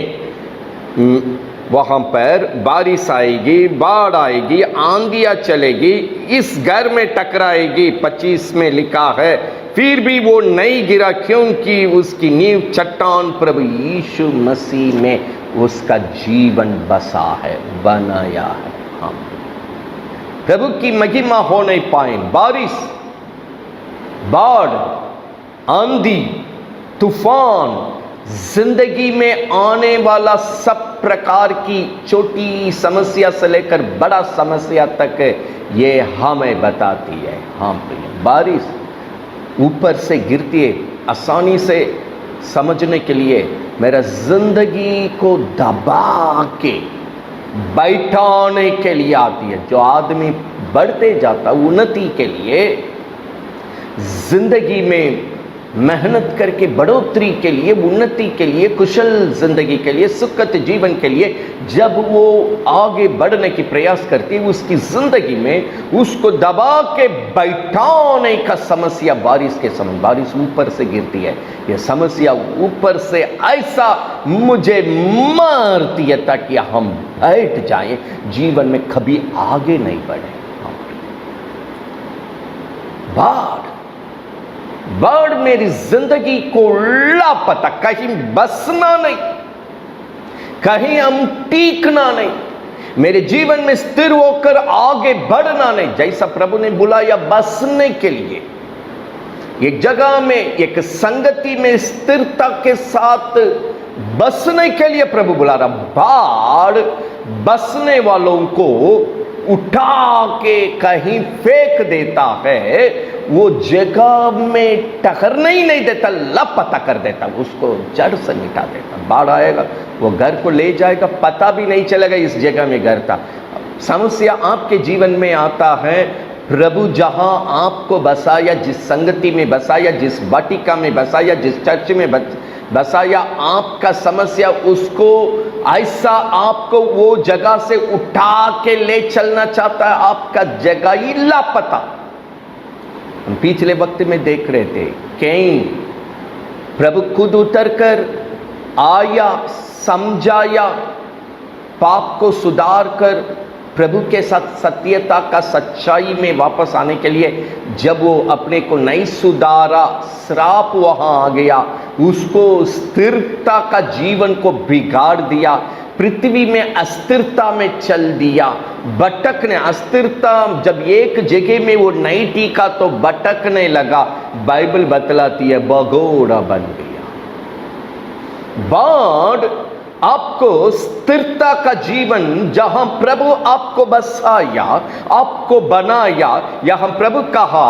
Speaker 1: वहां पर बारिश आएगी, बाढ़ आएगी, आंधियां चलेगी, इस घर में टकराएगी। 25 में लिखा है फिर भी वो नहीं गिरा क्योंकि उसकी नींव चट्टान प्रभु यीशु मसीह में उसका जीवन बसा है, बनाया है। हम प्रभु की महिमा हो नहीं पाए। बारिश, बाढ़, आंधी, तूफान, जिंदगी में आने वाला सब प्रकार की छोटी समस्या से लेकर बड़ा समस्या तक ये हमें बताती है। हाँ प्रिय, बारिश ऊपर से गिरती है, आसानी से समझने के लिए मेरा जिंदगी को दबा के बैठाने के लिए आती है। जो आदमी बढ़ते जाता उन्नति के लिए, जिंदगी में मेहनत करके बढ़ोतरी के लिए, उन्नति के लिए, कुशल जिंदगी के लिए, सुखद जीवन के लिए जब वो आगे बढ़ने की प्रयास करती है, उसकी जिंदगी में उसको दबा के बैठाने का समस्या बारिश के समय, बारिश ऊपर से गिरती है। यह समस्या ऊपर से ऐसा मुझे मारती है ताकि हम बैठ जाएं, जीवन में कभी आगे नहीं बढ़े। बाढ़ मेरी जिंदगी को लापता, कहीं बसना नहीं, कहीं हम टीकना नहीं, मेरे जीवन में स्थिर होकर आगे बढ़ना नहीं। जैसा प्रभु ने बुलाया बसने के लिए, एक जगह में, एक संगति में स्थिरता के साथ बसने के लिए प्रभु बुला रहा। बाढ़ बसने वालों को उठा के कहीं फेंक देता है, वो जगह में ठहरने ही नहीं देता, लापता कर देता, उसको जड़ से मिटा देता। बाढ़ आएगा, वो घर को ले जाएगा, पता भी नहीं चलेगा इस जगह में घर था। समस्या आपके जीवन में आता है, प्रभु जहां आपको बसाया, जिस संगति में बसाया, जिस वाटिका में बसाया, जिस चर्च में बसाया, आपका समस्या उसको ऐसा आपको वो जगह से उठा के ले चलना चाहता है, आपका जगह ही लापता। हम पिछले वक्त में देख रहे थे, कहीं प्रभु खुद उतरकर आया, समझाया, पाप को सुधार कर प्रभु के साथ सत्यता का, सच्चाई में वापस आने के लिए जब वो अपने को नहीं सुधारा, श्राप वहां आ गया, उसको स्थिरता का जीवन को बिगाड़ दिया, पृथ्वी में अस्थिरता में चल दिया, भटकने, अस्थिरता जब एक जगह में वो नहीं टीका तो भटकने लगा। बाइबल बतलाती है भगोड़ा बन गया। बाढ़ आपको स्थिरता का जीवन, जहां प्रभु आपको बसाया, आपको बनाया, यहां प्रभु कहा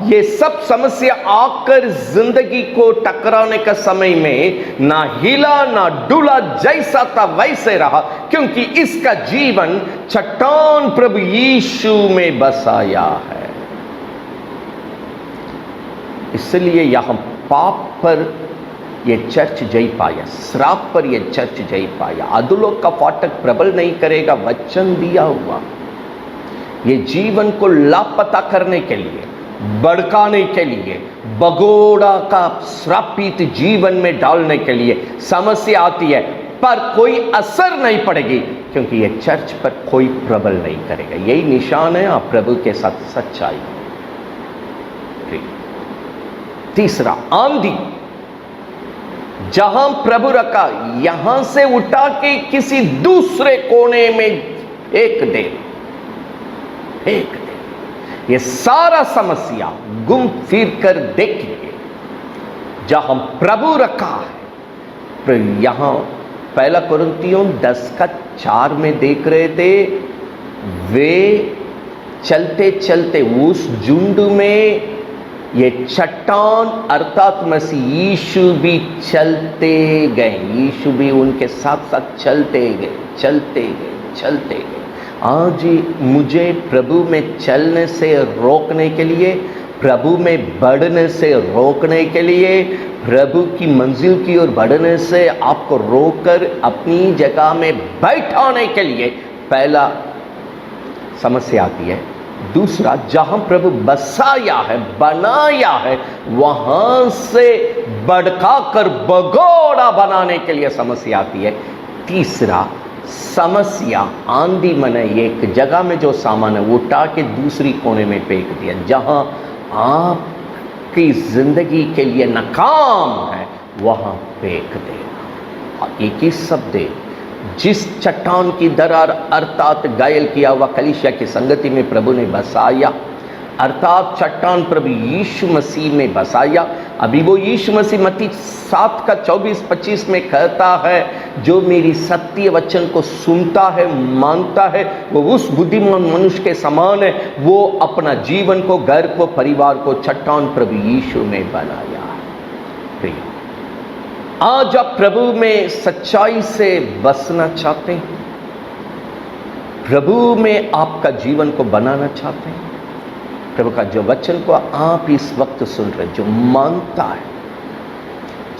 Speaker 1: ये सब समस्या आकर जिंदगी को टकराने का समय में ना हिला ना डुला, जैसा था वैसे रहा, क्योंकि इसका जीवन चट्टान प्रभु यीशु में बसाया है। इसलिए यहां पाप पर ये चर्च जय पाया, श्राप पर ये चर्च जय पाया। अधोलोक का फाटक प्रबल नहीं करेगा, वचन दिया हुआ। ये जीवन को लापता करने के लिए, भड़काने के लिए, भगोड़ा का श्रापित जीवन में डालने के लिए समस्या आती है, पर कोई असर नहीं पड़ेगी, क्योंकि ये चर्च पर कोई प्रबल नहीं करेगा। यही निशान है आप प्रभु के साथ सच्चाई। तीसरा, आंधी, जहां प्रभु रखा, यहां से उठा के किसी दूसरे कोने में फेंक दे। ये सारा समस्या घूम फिर कर देखिए, जहां प्रभु रखा है। तो यहां 1 कुरिन्थियों 10:4 में देख रहे थे, वे चलते चलते उस झुंड में ये चट्टान अर्थात मसीह यीशु भी चलते गए, यीशु भी उनके साथ साथ चलते गए। आज मुझे प्रभु में चलने से रोकने के लिए प्रभु में बढ़ने से रोकने के लिए, प्रभु की मंजिल की ओर बढ़ने से आपको रोककर अपनी जगह में बैठाने के लिए पहला समस्या आती है। दूसरा, जहां प्रभु बसाया है, बनाया है, वहां से भड़का कर भगोड़ा बनाने के लिए समस्या आती है। तीसरा समस्या, आंधी मने एक जगह में जो सामान है वो उठा के दूसरी कोने में फेंक दिया, जहां आपकी जिंदगी के लिए नाकाम है वहां फेंक देना। एक ही शब्द है, जिस चट्टान की दरार अर्थात घायल किया हुआ कलीसिया की संगति में प्रभु ने बसाया, अर्थात चट्टान प्रभु यीशु मसीह में बसाया। अभी वो यीशु मसीह मत्ती 7:24-25 में कहता है, जो मेरी सत्य वचन को सुनता है, मानता है, वो उस बुद्धिमान मनुष्य के समान है, वो अपना जीवन को, घर को, परिवार को चट्टान प्रभु यीशु ने बनाया। प्रिय, आज आप प्रभु में सच्चाई से बसना चाहते हैं, प्रभु में आपका जीवन को बनाना चाहते हैं। प्रभु का जो वचन को आप इस वक्त सुन रहे, जो मानता है,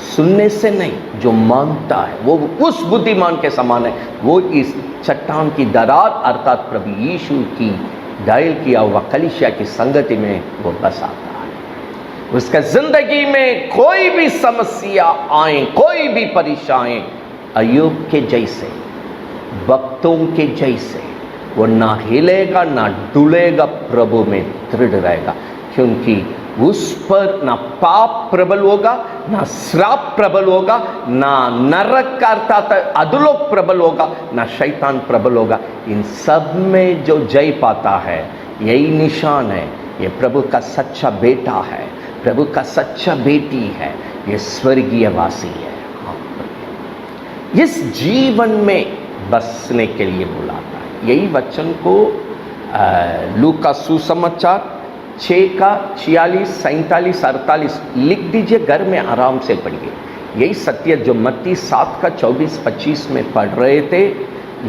Speaker 1: सुनने से नहीं, जो मानता है, वो उस बुद्धिमान के समान है, वो इस चट्टान की दरार अर्थात प्रभु यीशु की घायल किया हुआ कलीसिया की संगति में वो बसाता है। उसका जिंदगी में कोई भी समस्या आए, कोई भी परेशानी, अय्यूब के जैसे, भक्तों के जैसे वो ना हिलेगा ना डुलेगा, प्रभु में दृढ़ रहेगा, क्योंकि उस पर ना पाप प्रबल होगा, ना श्राप प्रबल होगा, ना नरक का अर्थात अधोलोक प्रबल होगा, ना शैतान प्रबल होगा। इन सब में जो जय पाता है, यही निशान है, ये प्रभु का सच्चा बेटा है, प्रभु का सच्चा बेटी है, ये स्वर्गीय वासी है। इस जीवन में बसने के लिए बुलाता है। यही वचन को लूका सुसमाचार 6:46, 47, 48 लिख दीजिए, घर में आराम से पढ़िए। यही सत्य जो मत्ती 7:24-25 में पढ़ रहे थे,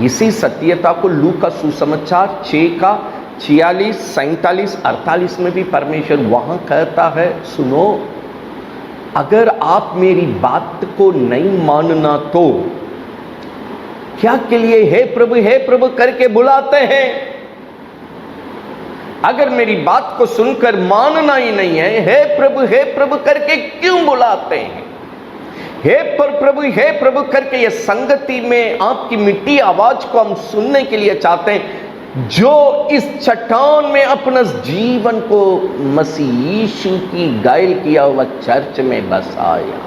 Speaker 1: इसी सत्यता को लूका सुसमाचार 6:46, 47, 48 में भी परमेश्वर वहां कहता है, सुनो, अगर आप मेरी बात को नहीं मानना तो क्या के लिए हे प्रभु करके बुलाते हैं? अगर मेरी बात को सुनकर मानना ही नहीं है, हे प्रभु करके क्यों बुलाते हैं? हे प्रभु करके ये संगति में आपकी मीठी आवाज को हम सुनने के लिए चाहते हैं, जो इस चट्टान में अपना जीवन को मसीह यीशु की घायल किया हुआ चर्च में बसाया।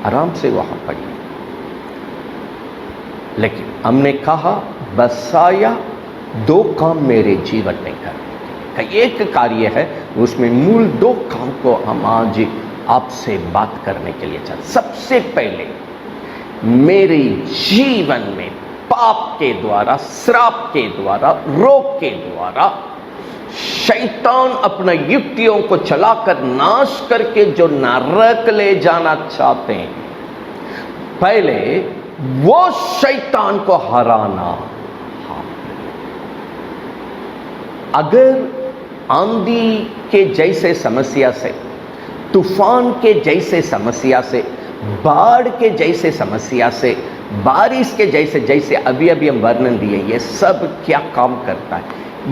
Speaker 1: आराम से वहां पढ़िए। लेकिन हमने कहा बसाया, दो काम मेरे जीवन में करने का एक कार्य है, उसमें मूल दो काम को हम आज आपसे बात करने के लिए चाहते। सबसे पहले, मेरे जीवन में पाप के द्वारा, श्राप के द्वारा, रोग के द्वारा शैतान अपना युक्तियों को चलाकर नाश करके जो नरक ले जाना चाहते हैं, पहले वो शैतान को हराना। अगर आंधी के जैसे समस्या से, तूफान के जैसे समस्या से, बाढ़ के जैसे समस्या से, बारिश के जैसे अभी हम वर्णन दिए, ये सब क्या काम करता है?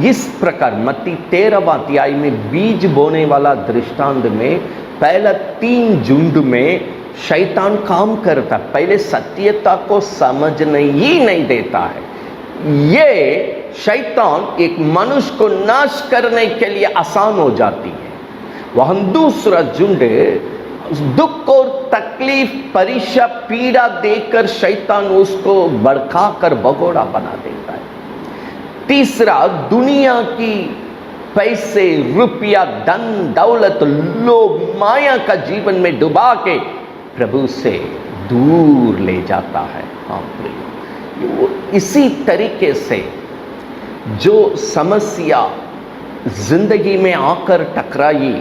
Speaker 1: इस प्रकार मत्ती 13वां अध्याय में बीज बोने वाला दृष्टांत में पहला 3 झुंड में शैतान काम करता, पहले सत्यता को समझने ही नहीं देता है। ये शैतान एक मनुष्य को नाश करने के लिए आसान हो जाती है। वहां दूसरा झुंड दुख और तकलीफ, परीक्षा, पीड़ा देकर शैतान उसको भड़काकर भगोड़ा बना देता है। तीसरा, दुनिया की पैसे, रुपया, धन, दौलत, लोभ, माया का जीवन में डुबा के प्रभु से दूर ले जाता है। हाँ प्रिय, इसी तरीके से जो समस्या जिंदगी में आकर टकराई,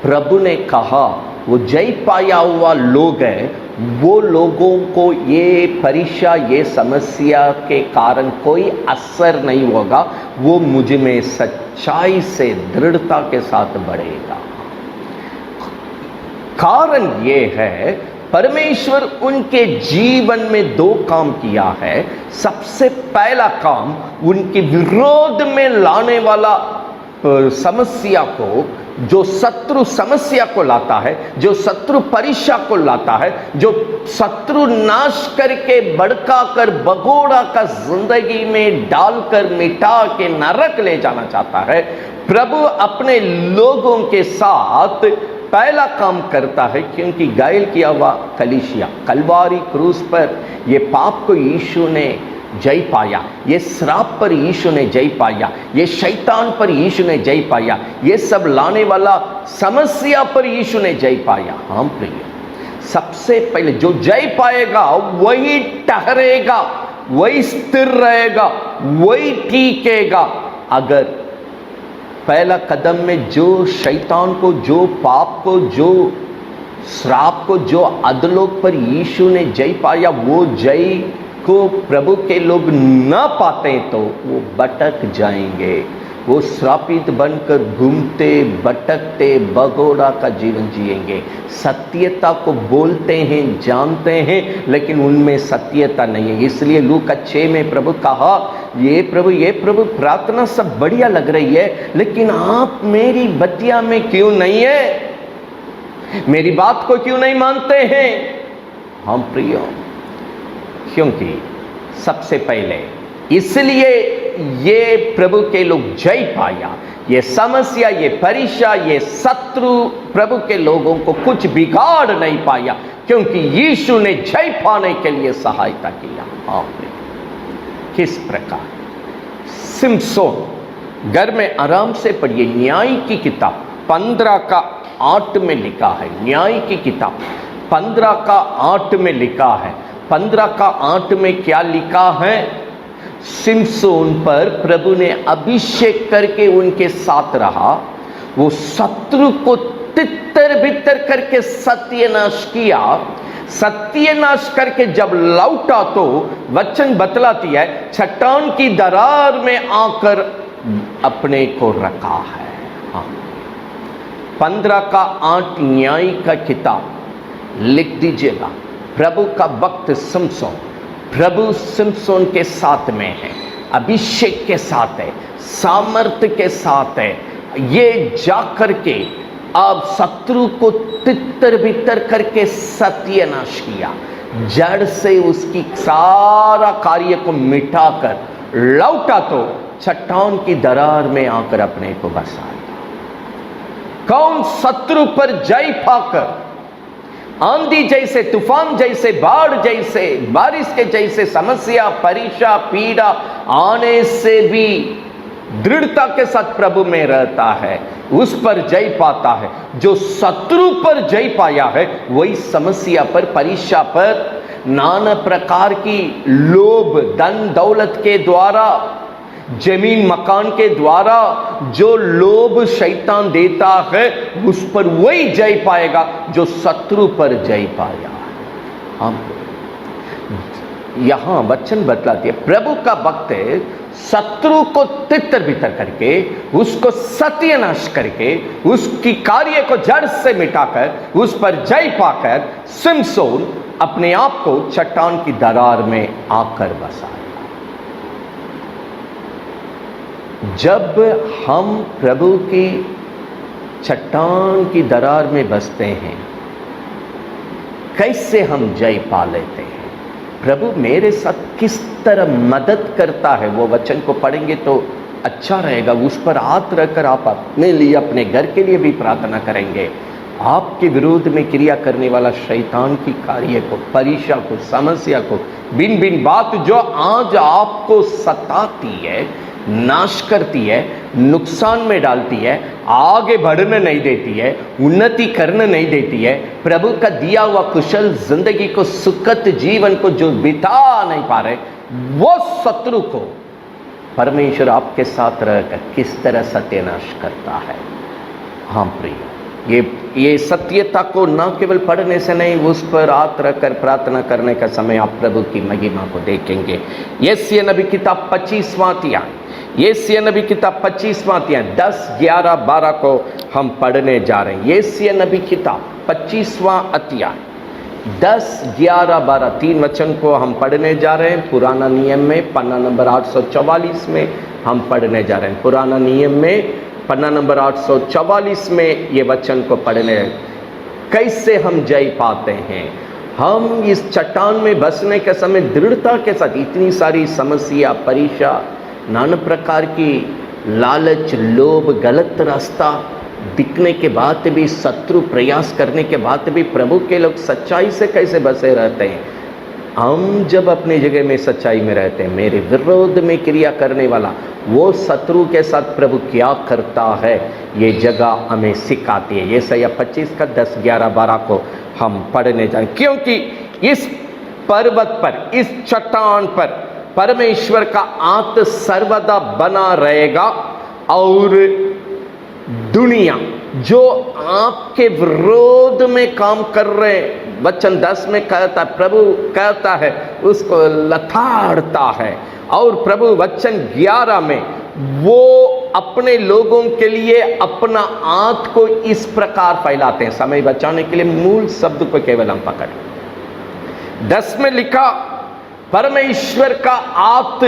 Speaker 1: प्रभु ने कहा वो जय पाया हुआ लोग है, वो लोगों को ये परीक्षा, ये समस्या के कारण कोई असर नहीं होगा, वो मुझ में सच्चाई से दृढ़ता के साथ बढ़ेगा। कारण ये है, परमेश्वर उनके जीवन में दो काम किया है। सबसे पहला काम, उनके विरोध में लाने वाला समस्या को, जो शत्रु समस्या को लाता है, जो शत्रु परीक्षा को लाता है, जो शत्रु नाश करके भड़का कर भगोड़ा का जिंदगी में डालकर मिटा के नरक ले जाना चाहता है, प्रभु अपने लोगों के साथ पहला काम करता है। क्योंकि घायल किया हुआ कलीसिया कलवारी क्रूस पर ये पाप को यीशु ने जय पाया, ये श्राप पर यीशु ने जय पाया, ये शैतान पर यीशु ने जय पाया, ये सब लाने वाला समस्या पर यीशु ने जय पाया। हाँ प्रिय, सबसे पहले जो जय पाएगा वही ठहरेगा, वही स्थिर रहेगा, वही टिकेगा। अगर पहला कदम में जो शैतान को, जो पाप को, जो श्राप को, जो अधलोक पर यीशु ने जय पाया, वो जय को प्रभु के लोग ना पाते तो वो भटक जाएंगे। वो श्रापित बनकर घूमते भटकते भगोड़ा का जीवन जिएंगे। सत्यता को बोलते हैं, जानते हैं, लेकिन उनमें सत्यता नहीं है। इसलिए लूका 6 में प्रभु कहा, ये प्रभु प्रार्थना सब बढ़िया लग रही है, लेकिन आप मेरी बतिया में क्यों नहीं है, मेरी बात को क्यों नहीं मानते हैं। हम प्रियो, क्योंकि सबसे पहले इसलिए ये प्रभु के लोग जय पाया, ये समस्या, ये परीक्षा, ये शत्रु प्रभु के लोगों को कुछ बिगाड़ नहीं पाया, क्योंकि यीशु ने जय पाने के लिए सहायता किया। आपने किस प्रकार सिमसोन, घर में आराम से पढ़िए, न्याय की किताब 15:8 में लिखा है। न्याय की किताब 15:8 में लिखा है। 15:8 में क्या लिखा है? सिमसोन पर प्रभु ने अभिषेक करके उनके साथ रहा, वो शत्रु को तितर बितर करके सत्यानाश किया। सत्यानाश करके जब लौटा तो वचन बतलाती है, चट्टान की दरार में आकर अपने को रखा है। हाँ, 15:8 न्याय का किताब लिख दीजिएगा। प्रभु का भक्त सिमसोन, प्रभु सिमसोन के साथ में है, अभिषेक के साथ है, सामर्थ्य के साथ है। ये जाकर के अब शत्रु को तितर बितर करके सत्यानाश किया, जड़ से उसकी सारा कार्य को मिटाकर लौटा तो चट्टान की दरार में आकर अपने को बसाया। कौन शत्रु पर जय पाकर आंधी जैसे, तूफान जैसे, बाढ़ जैसे, बारिश के जैसे समस्या, परीक्षा, पीड़ा आने से भी दृढ़ता के साथ प्रभु में रहता है, उस पर जय पाता है। जो शत्रु पर जय पाया है वही समस्या पर, परीक्षा पर, नाना प्रकार की लोभ, धन दौलत के द्वारा, जमीन मकान के द्वारा जो लोभ शैतान देता है, उस पर वही जय पाएगा जो शत्रु पर जय पाया। हम यहां वचन बतलाती है, प्रभु का भक्त शत्रु को तितर बितर करके, उसको सत्यानाश करके, उसकी कार्य को जड़ से मिटाकर, उस पर जय पाकर सिमसोन अपने आप को चट्टान की दरार में आकर बसाया। जब हम प्रभु की चट्टान की दरार में बसते हैं, कैसे हम जय पा लेते हैं? प्रभु मेरे साथ किस तरह मदद करता है, वो वचन को पढ़ेंगे तो अच्छा रहेगा। उस पर हाथ रखकर आप अपने लिए, अपने घर के लिए भी प्रार्थना करेंगे। आपके विरोध में क्रिया करने वाला शैतान की कार्य को, परीक्षा को, समस्या को, बिन बिन बात जो आज आपको सताती है, नाश करती है, नुकसान में डालती है, आगे बढ़ने नहीं देती है, उन्नति करने नहीं देती है, प्रभु का दिया हुआ कुशल जिंदगी को, सुखद जीवन को जो बिता नहीं पा रहे, वो शत्रु को परमेश्वर आपके साथ रहकर किस तरह सत्यानाश करता है। हाँ प्रिय, ये ये सत्यता को न केवल पढ़ने से नहीं, उस पर हाथ रखकर प्रार्थना करने का समय आप प्रभु की महिमा को देखेंगे। यशायाह नबी किताब 25वां अध्याय, यशायाह नबी किताब 25वां अध्याय 10, 11, 12 को हम पढ़ने जा रहे हैं। यशायाह नबी किताब 25वां अध्याय 10, 11, 12 तीन वचन को हम पढ़ने जा रहे हैं। पुराना नियम में पन्ना नंबर 844 में हम पढ़ने जा रहे हैं। पुराना नियम में पन्ना नंबर 844 में ये वचन को पढ़ने। कैसे हम जय पाते हैं? हम इस चट्टान में बसने के समय दृढ़ता के साथ, इतनी सारी समस्या, परीक्षा, नाना प्रकार की लालच, लोभ, गलत रास्ता दिखने के बाद भी, शत्रु प्रयास करने के बाद भी प्रभु के लोग सच्चाई से कैसे बसे रहते हैं? हम जब अपनी जगह में सच्चाई में रहते हैं, मेरे विरोध में क्रिया करने वाला वो शत्रु के साथ प्रभु क्या करता है, ये जगह हमें सिखाती है। यशायाह 25 का 10, 11, 12 को हम पढ़ने जाएं, क्योंकि इस पर्वत पर, इस चट्टान पर परमेश्वर का हाथ सर्वदा बना रहेगा और दुनिया जो आपके विरोध में काम कर रहे हैं, वचन 10 में कहता, प्रभु कहता है, उसको लथाड़ता है। और प्रभु वचन 11 में वो अपने लोगों के लिए अपना हाथ को इस प्रकार फैलाते हैं। समय बचाने के लिए मूल शब्द को केवल हम पकड़ें। 10 में लिखा, परमेश्वर का हाथ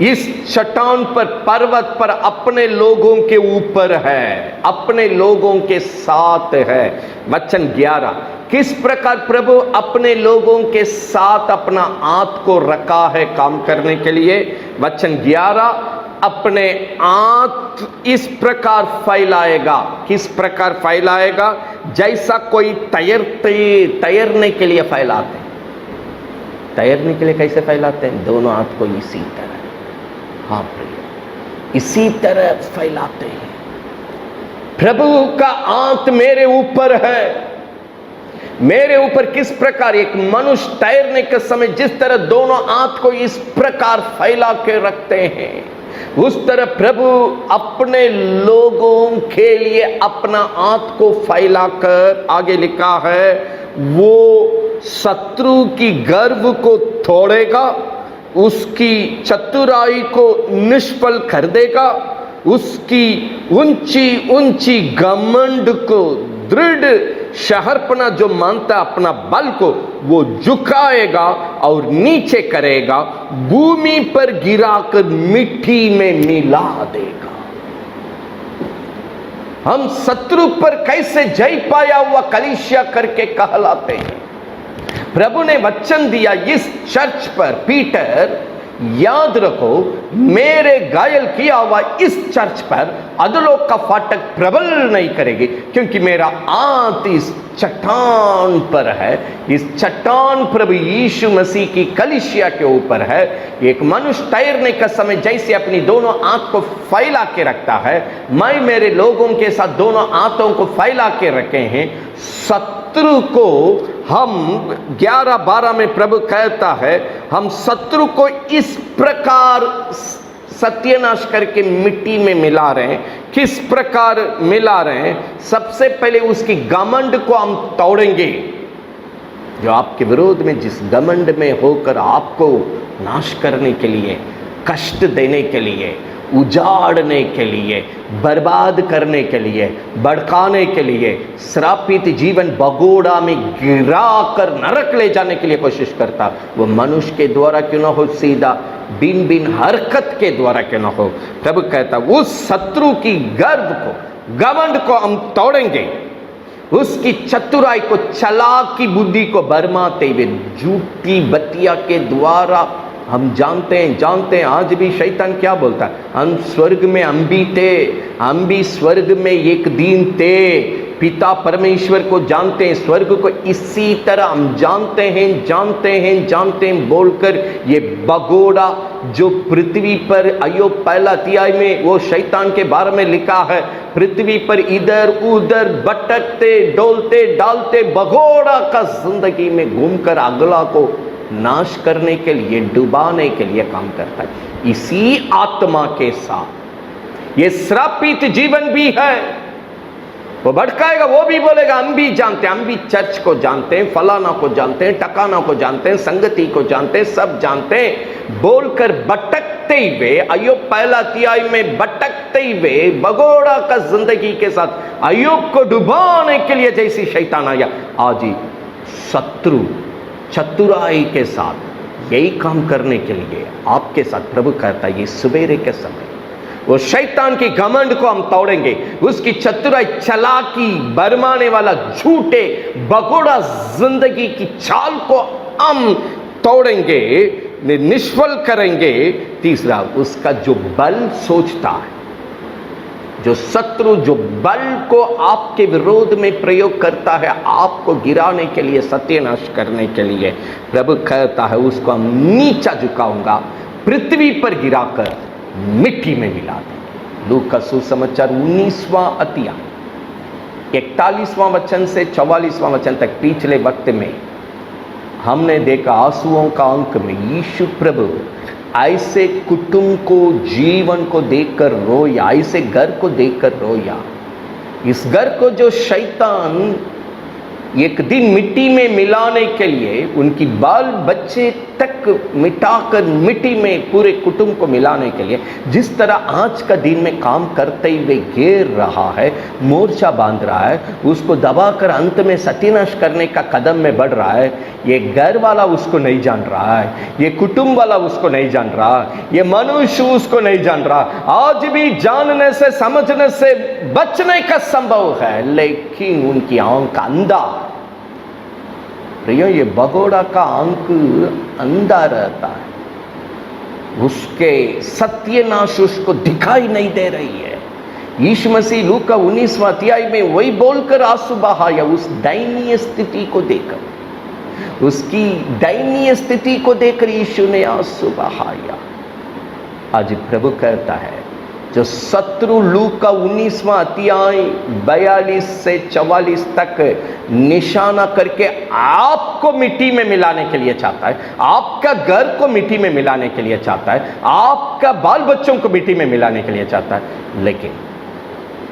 Speaker 1: इस चट्टान पर, पर्वत पर अपने लोगों के ऊपर है, अपने लोगों के साथ है। वचन 11, किस प्रकार प्रभु अपने लोगों के साथ अपना हाथ को रखा है काम करने के लिए। वचन 11, अपने हाथ इस प्रकार फैलाएगा। किस प्रकार फैलाएगा? जैसा कोई तैरने के लिए फैलाते हैं। तैरने के लिए कैसे फैलाते हैं? दोनों हाथ को इसी तरह, हाँ प्रिय, इसी तरह फैलाते हैं। प्रभु का हाथ मेरे ऊपर है। मेरे ऊपर किस प्रकार? एक मनुष्य तैरने के समय जिस तरह दोनों हाथ को इस प्रकार फैला के रखते हैं, उस तरह प्रभु अपने लोगों के लिए अपना हाथ को फैलाकर, आगे लिखा है, वो शत्रु की गर्व को तोड़ेगा, उसकी चतुराई को निष्फल कर देगा, उसकी ऊंची ऊंची घमंड को, दृढ़ शहरपना जो मानता अपना बल को, वो झुकाएगा और नीचे करेगा, भूमि पर गिराकर मिट्टी में मिला देगा। हम शत्रु पर कैसे जय पाया हुआ कलीसिया करके कहलाते हैं। प्रभु ने वचन दिया इस चर्च पर, पीटर याद रखो, मेरे घायल किया हुआ इस चर्च पर अधोलोक का फाटक प्रबल नहीं करेगी, क्योंकि मेरा हाथ इस चट्टान पर है। इस चट्टान प्रभु यीशु मसीह की कलीसिया के ऊपर है। एक मनुष्य तैरने का समय जैसे अपनी दोनों हाथ को फैला के रखता है, मैं मेरे लोगों के साथ दोनों हाथों को फैला के रखे हैं। शत्रु को हम 11-12 में प्रभु कहता है, हम शत्रु को इस प्रकार सत्यानाश करके मिट्टी में मिला रहे हैं। किस प्रकार मिला रहे हैं? सबसे पहले उसकी घमंड को हम तोड़ेंगे, जो आपके विरोध में जिस घमंड में होकर आपको नाश करने के लिए, कष्ट देने के लिए, उजाड़ने के लिए, बर्बाद करने के लिए, भड़काने के लिए, श्रापित जीवन भगोड़ा में गिराकर नरक ले जाने के लिए कोशिश करता, वो मनुष्य के द्वारा क्यों ना हो, सीधा बिन बिन हरकत के द्वारा क्यों ना हो। प्रभु कहता उस शत्रु की गर्व को, घमंड को हम तोड़ेंगे, उसकी चतुराई को, चालाकी बुद्धि को भरमाते हुए झूठी बतिया के द्वारा। हम जानते हैं आज भी शैतान क्या बोलता है, हम स्वर्ग में हम भी स्वर्ग में एक दिन थे, पिता परमेश्वर को जानते हैं, स्वर्ग को इसी तरह हम जानते हैं बोलकर ये भगोड़ा जो पृथ्वी पर अय्योब पहला अध्याय में वो शैतान के बारे में लिखा है, पृथ्वी पर इधर उधर भटकते डोलते डालते भगोड़ा का जिंदगी में घूमकर अगला को नाश करने के लिए, डुबाने के लिए काम करता है। इसी आत्मा के साथ ये श्रापित जीवन भी है। वो भटकाएगा, वो भी बोलेगा हम भी जानते हैं, हम भी चर्च को जानते हैं, फलाना को जानते हैं, टकाना को जानते हैं, संगति को जानते हैं, सब जानते हैं, बोलकर भटकते हुए, अय्यूब पहला तिहाई में भटकते हुए भगोड़ा का जिंदगी के साथ अय्यूब को डुबाने के लिए जैसी शैतान आया, आज ही शत्रु चतुराई के साथ यही काम करने के लिए आपके साथ प्रभु कहता है, ये सवेरे के समय वो शैतान की घमंड को हम तोड़ेंगे, उसकी चतुराई, चालाकी, बरमाने वाला झूठे भगोड़ा जिंदगी की चाल को हम तोड़ेंगे, निष्फल करेंगे। तीसरा, उसका जो बल सोचता है, जो शत्रु जो बल को आपके विरोध में प्रयोग करता है, आपको गिराने के लिए, सत्यानाश करने के लिए, प्रभु कहता है उसको हम नीचा झुकाऊंगा, पृथ्वी पर गिराकर मिट्टी में मिला देंगे। लूका का सुसमाचार 19वां अध्याय 41वां वचन से 44वां वचन तक पिछले वक्त में हमने देखा, आंसुओं का अंक में यीशु प्रभु ऐसे कुटुंब को, जीवन को देखकर रोया, ऐसे घर को देखकर रोया, इस घर को जो शैतान एक दिन मिट्टी में मिलाने के लिए, उनकी बाल बच्चे तक मिटाकर मिट्टी में पूरे कुटुंब को मिलाने के लिए जिस तरह आज का दिन में काम करते हुए घेर रहा है, मोर्चा बांध रहा है, उसको दबाकर अंत में सत्यानाश करने का कदम में बढ़ रहा है, ये घर वाला उसको नहीं जान रहा है, ये कुटुंब वाला उसको नहीं जान रहा, ये मनुष्य उसको नहीं जान रहा। आज भी जानने से, समझने से बचने का संभव है, लेकिन उनकी आंख अंधा। प्रियो, ये भगोड़ा का अंक अंधा रहता है, उसके सत्यानाश उसको दिखाई नहीं दे रही है। यीशु मसीह लूका 19वां अध्याय में वही बोलकर आंसू बहाया, उस दयनीय स्थिति को देखकर, उसकी दयनीय स्थिति को देखकर यीशु ने आंसू बहाया। आज प्रभु कहता है, जो शत्रु लूका 19वां अध्याय 42 से 44 तक निशाना करके आपको मिट्टी में मिलाने के लिए चाहता है, आपका घर को मिट्टी में मिलाने के लिए चाहता है, आपका बाल बच्चों को मिट्टी में मिलाने के लिए चाहता है, लेकिन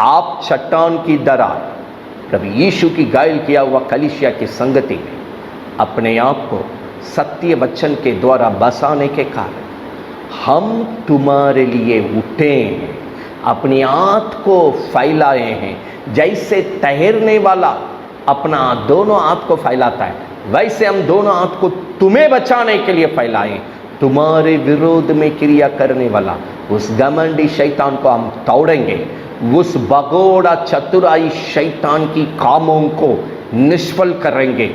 Speaker 1: आप चट्टान की दरार, प्रभु यीशु की घायल किया हुआ कलीसिया की संगति में अपने आप को सत्य वचन के द्वारा बसाने के कारण हम तुम्हारे लिए उठे हैं, अपनी हाथ को फैलाए हैं। जैसे तैरने वाला अपना दोनों हाथ को फैलाता है, वैसे हम दोनों हाथ को तुम्हें बचाने के लिए फैलाए। तुम्हारे विरोध में क्रिया करने वाला उस घमंडी शैतान को हम तोड़ेंगे, उस भगोड़ा चतुराई शैतान की कामों को निष्फल करेंगे,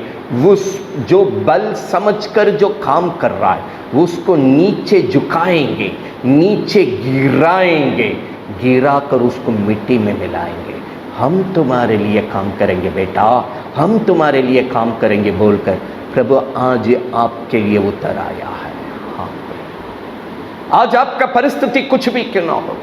Speaker 1: उस जो बल समझकर जो काम कर रहा है उसको नीचे झुकाएंगे, नीचे गिराएंगे, गिराकर उसको मिट्टी में मिलाएंगे। हम तुम्हारे लिए काम करेंगे बेटा, हम तुम्हारे लिए काम करेंगे बोलकर प्रभु आज आपके लिए उतर आया है। हाँ, आज आपका परिस्थिति कुछ भी क्यों ना हो,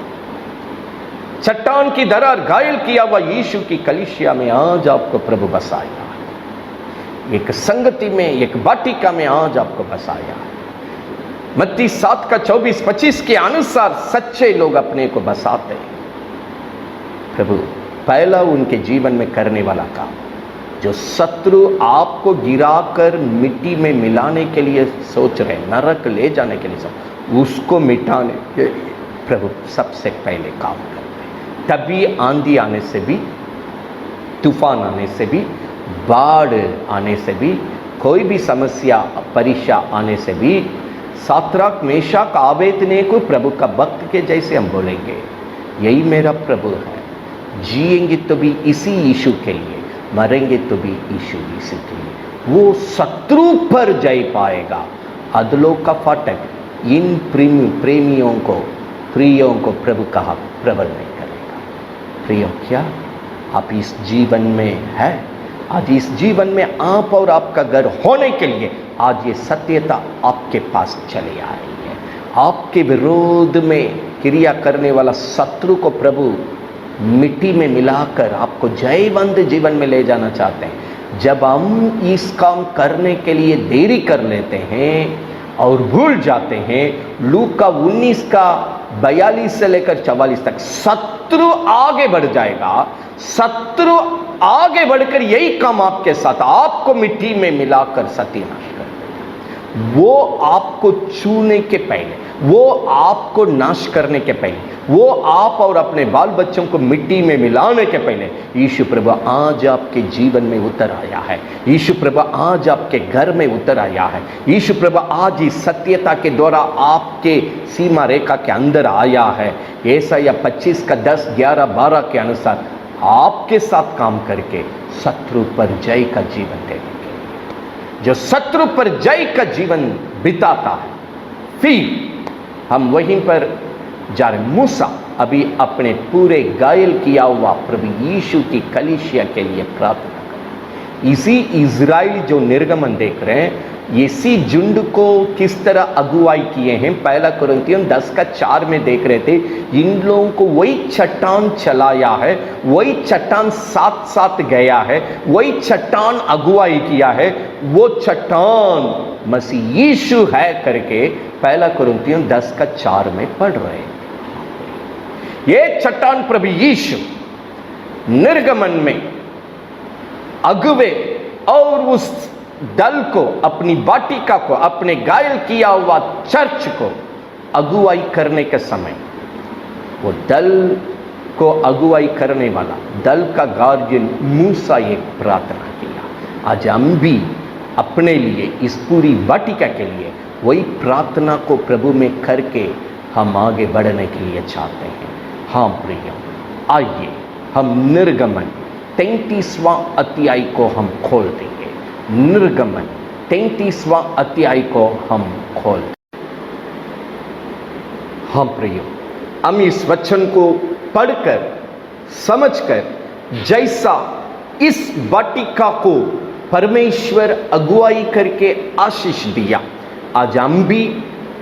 Speaker 1: चट्टान की दरार घायल किया हुआ यीशु की कलीसिया में आज आपको प्रभु बसाया है, एक संगति में, एक वाटिका में आज आपको बसाया है। मत्ती 7 का 24-25 के अनुसार सच्चे लोग अपने को बसाते हैं। प्रभु पहला उनके जीवन में करने वाला काम, जो शत्रु आपको गिराकर मिट्टी में मिलाने के लिए सोच रहे, नरक ले जाने के लिए सोच, उसको मिटाने के लिए प्रभु सबसे पहले काम करते हैं। तभी आंधी आने से भी, तूफान आने से भी, बाढ़ आने से भी, कोई भी समस्या परीक्षा आने से भी, सात्राक मेशक आबेदनेगो प्रभु का भक्त के जैसे हम बोलेंगे, यही मेरा प्रभु है। जिएंगे तो भी इसी यीशु के लिए, मरेंगे तो भी यीशु के लिए। वो शत्रु पर जय पाएगा। अदलों का फाटक इन प्रेमियों को, प्रियों को प्रभु कहा प्रबल नहीं करेगा। प्रियो, क्या आप इस जीवन में है? आज इस जीवन में आप और आपका घर होने के लिए आज ये सत्यता आपके पास चली आ रही है। आपके विरोध में क्रिया करने वाला शत्रु को प्रभु मिट्टी में मिलाकर आपको जयवंत जीवन में ले जाना चाहते हैं। जब हम इस काम करने के लिए देरी कर लेते हैं और भूल जाते हैं, लूका 19 का 42 से लेकर 44 तक शत्रु आगे बढ़ जाएगा, शत्रु आगे बढ़कर यही काम आपके साथ, आपको मिट्टी में मिलाकर सत्यानाश कर देगा। वो आपको छूने के पहले, वो आपको नाश करने के पहले, वो आप और अपने बाल बच्चों को मिट्टी में मिलाने के पहले यीशु प्रभु आज आपके जीवन में उतर आया है। यीशु प्रभु आज आपके घर में उतर आया है। यीशु प्रभु आज इस सत्यता के द्वारा आपके सीमा रेखा के अंदर आया है। यशायाह 25 का 10, 11, 12 के अनुसार आपके साथ काम करके शत्रु पर जय का जीवन देने के लिए, जो शत्रु पर जय का जीवन बिताता है, फिर हम वहीं पर जा रहे। मूसा अभी अपने पूरे घायल किया हुआ प्रभु यीशु की कलीसिया के लिए प्रार्थना करें। इसी इजराइल जो निर्गमन देख रहे हैं, इसी झुंड को किस तरह अगुवाई किए हैं, 1 कुरिन्थियों 10 का 4 में देख रहे थे। इन लोगों को वही चट्टान चलाया है, वही चट्टान साथ साथ गया है, वही चट्टान अगुवाई किया है। वो चट्टान मसीह यीशु है करके 1 कुरिन्थियों 10 का 4 में पढ़ रहे हैं। ये चट्टान प्रभु यीशु निर्गमन में अगुवे और उस दल को, अपनी वाटिका को, अपने घायल किया हुआ चर्च को अगुवाई करने के समय, वो दल को अगुवाई करने वाला दल का गार्जियन मूसा एक प्रार्थना किया। आज हम भी अपने लिए, इस पूरी वाटिका के लिए वही प्रार्थना को प्रभु में करके हम आगे बढ़ने के लिए चाहते हैं। हाँ प्रिय, आइए हम निर्गमन 33वां अध्याय को हम खोल देंगे। निर्गमन 33वां अध्याय को हम खोल देंगे। हाँ प्रिय, हम इस वचन को पढ़कर समझकर, जैसा इस वाटिका को परमेश्वर अगुवाई करके आशीष दिया, आज हम भी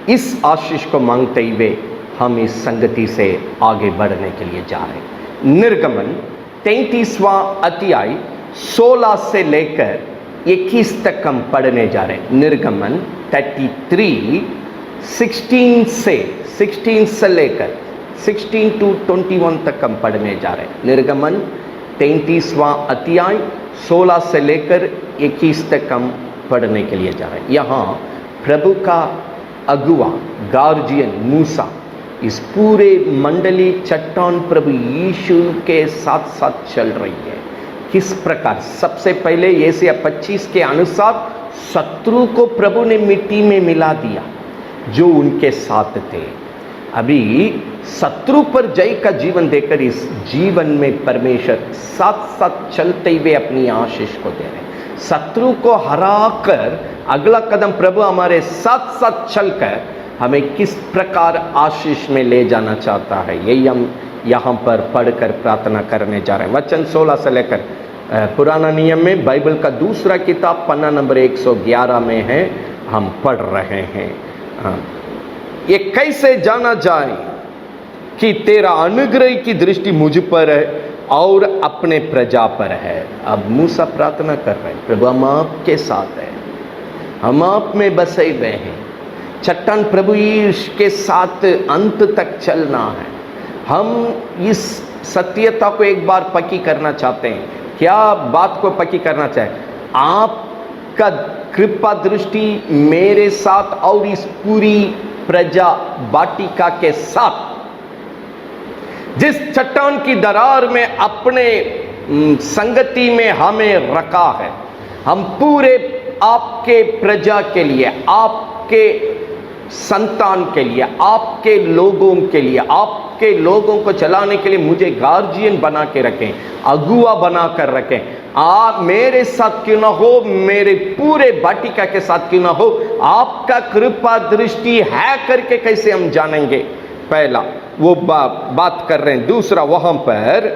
Speaker 1: इस आशीष को मांगते हुए हम इस संगति से आगे बढ़ने के लिए जा रहे हैं। निर्गमन 33वां अध्याय 16 से लेकर 21 तक हम पढ़ने जा रहे हैं। निर्गमन 33 16 से लेकर 16 to 21 तक हम पढ़ने जा रहे हैं। निर्गमन 33वां अध्याय 16 से लेकर 21 तक हम पढ़ने के लिए जा रहे हैं। यहाँ प्रभु का अगुवा गार्जियन मूसा इस पूरे मंडली चट्टान प्रभु यीशु के साथ साथ चल रही है। किस प्रकार? सबसे पहले यशायाह 25 के अनुसार शत्रु को प्रभु ने मिट्टी में मिला दिया जो उनके साथ थे। अभी शत्रु पर जय का जीवन देकर इस जीवन में परमेश्वर साथ साथ चलते हुए अपनी आशीष को दे रहे हैं। शत्रु को हराकर अगला कदम प्रभु हमारे साथ साथ चलकर हमें किस प्रकार आशीष में ले जाना चाहता है, यही हम यहाँ पर पढ़कर प्रार्थना करने जा रहे हैं। वचन 16 से लेकर पुराना नियम में बाइबल का दूसरा किताब पन्ना नंबर 111 में है, हम पढ़ रहे हैं। ये कैसे जाना जाए कि तेरा अनुग्रह की दृष्टि मुझ पर है और अपने प्रजा पर है। अब मूसा प्रार्थना कर रहे हैं, प्रभु हम आपके साथ हैं, हम आप में बसे हुए हैं। चट्टान प्रभु यीशु के साथ अंत तक चलना है। हम इस सत्यता को एक बार पक्की करना चाहते हैं। क्या बात को पक्की करना चाहे? आपका कृपा दृष्टि मेरे साथ और इस पूरी प्रजा वाटिका के साथ, जिस चट्टान की दरार में अपने संगति में हमें रखा है, हम पूरे आपके प्रजा के लिए, आपके संतान के लिए, आपके लोगों के लिए, आपके लोगों को चलाने के लिए मुझे गार्जियन बना के रखें, अगुआ बना कर रखें। आप मेरे साथ क्यों ना हो, मेरे पूरे वाटिका के साथ क्यों ना हो, आपका कृपा दृष्टि है करके कैसे हम जानेंगे? पहला वो बात कर रहे हैं। दूसरा वहां पर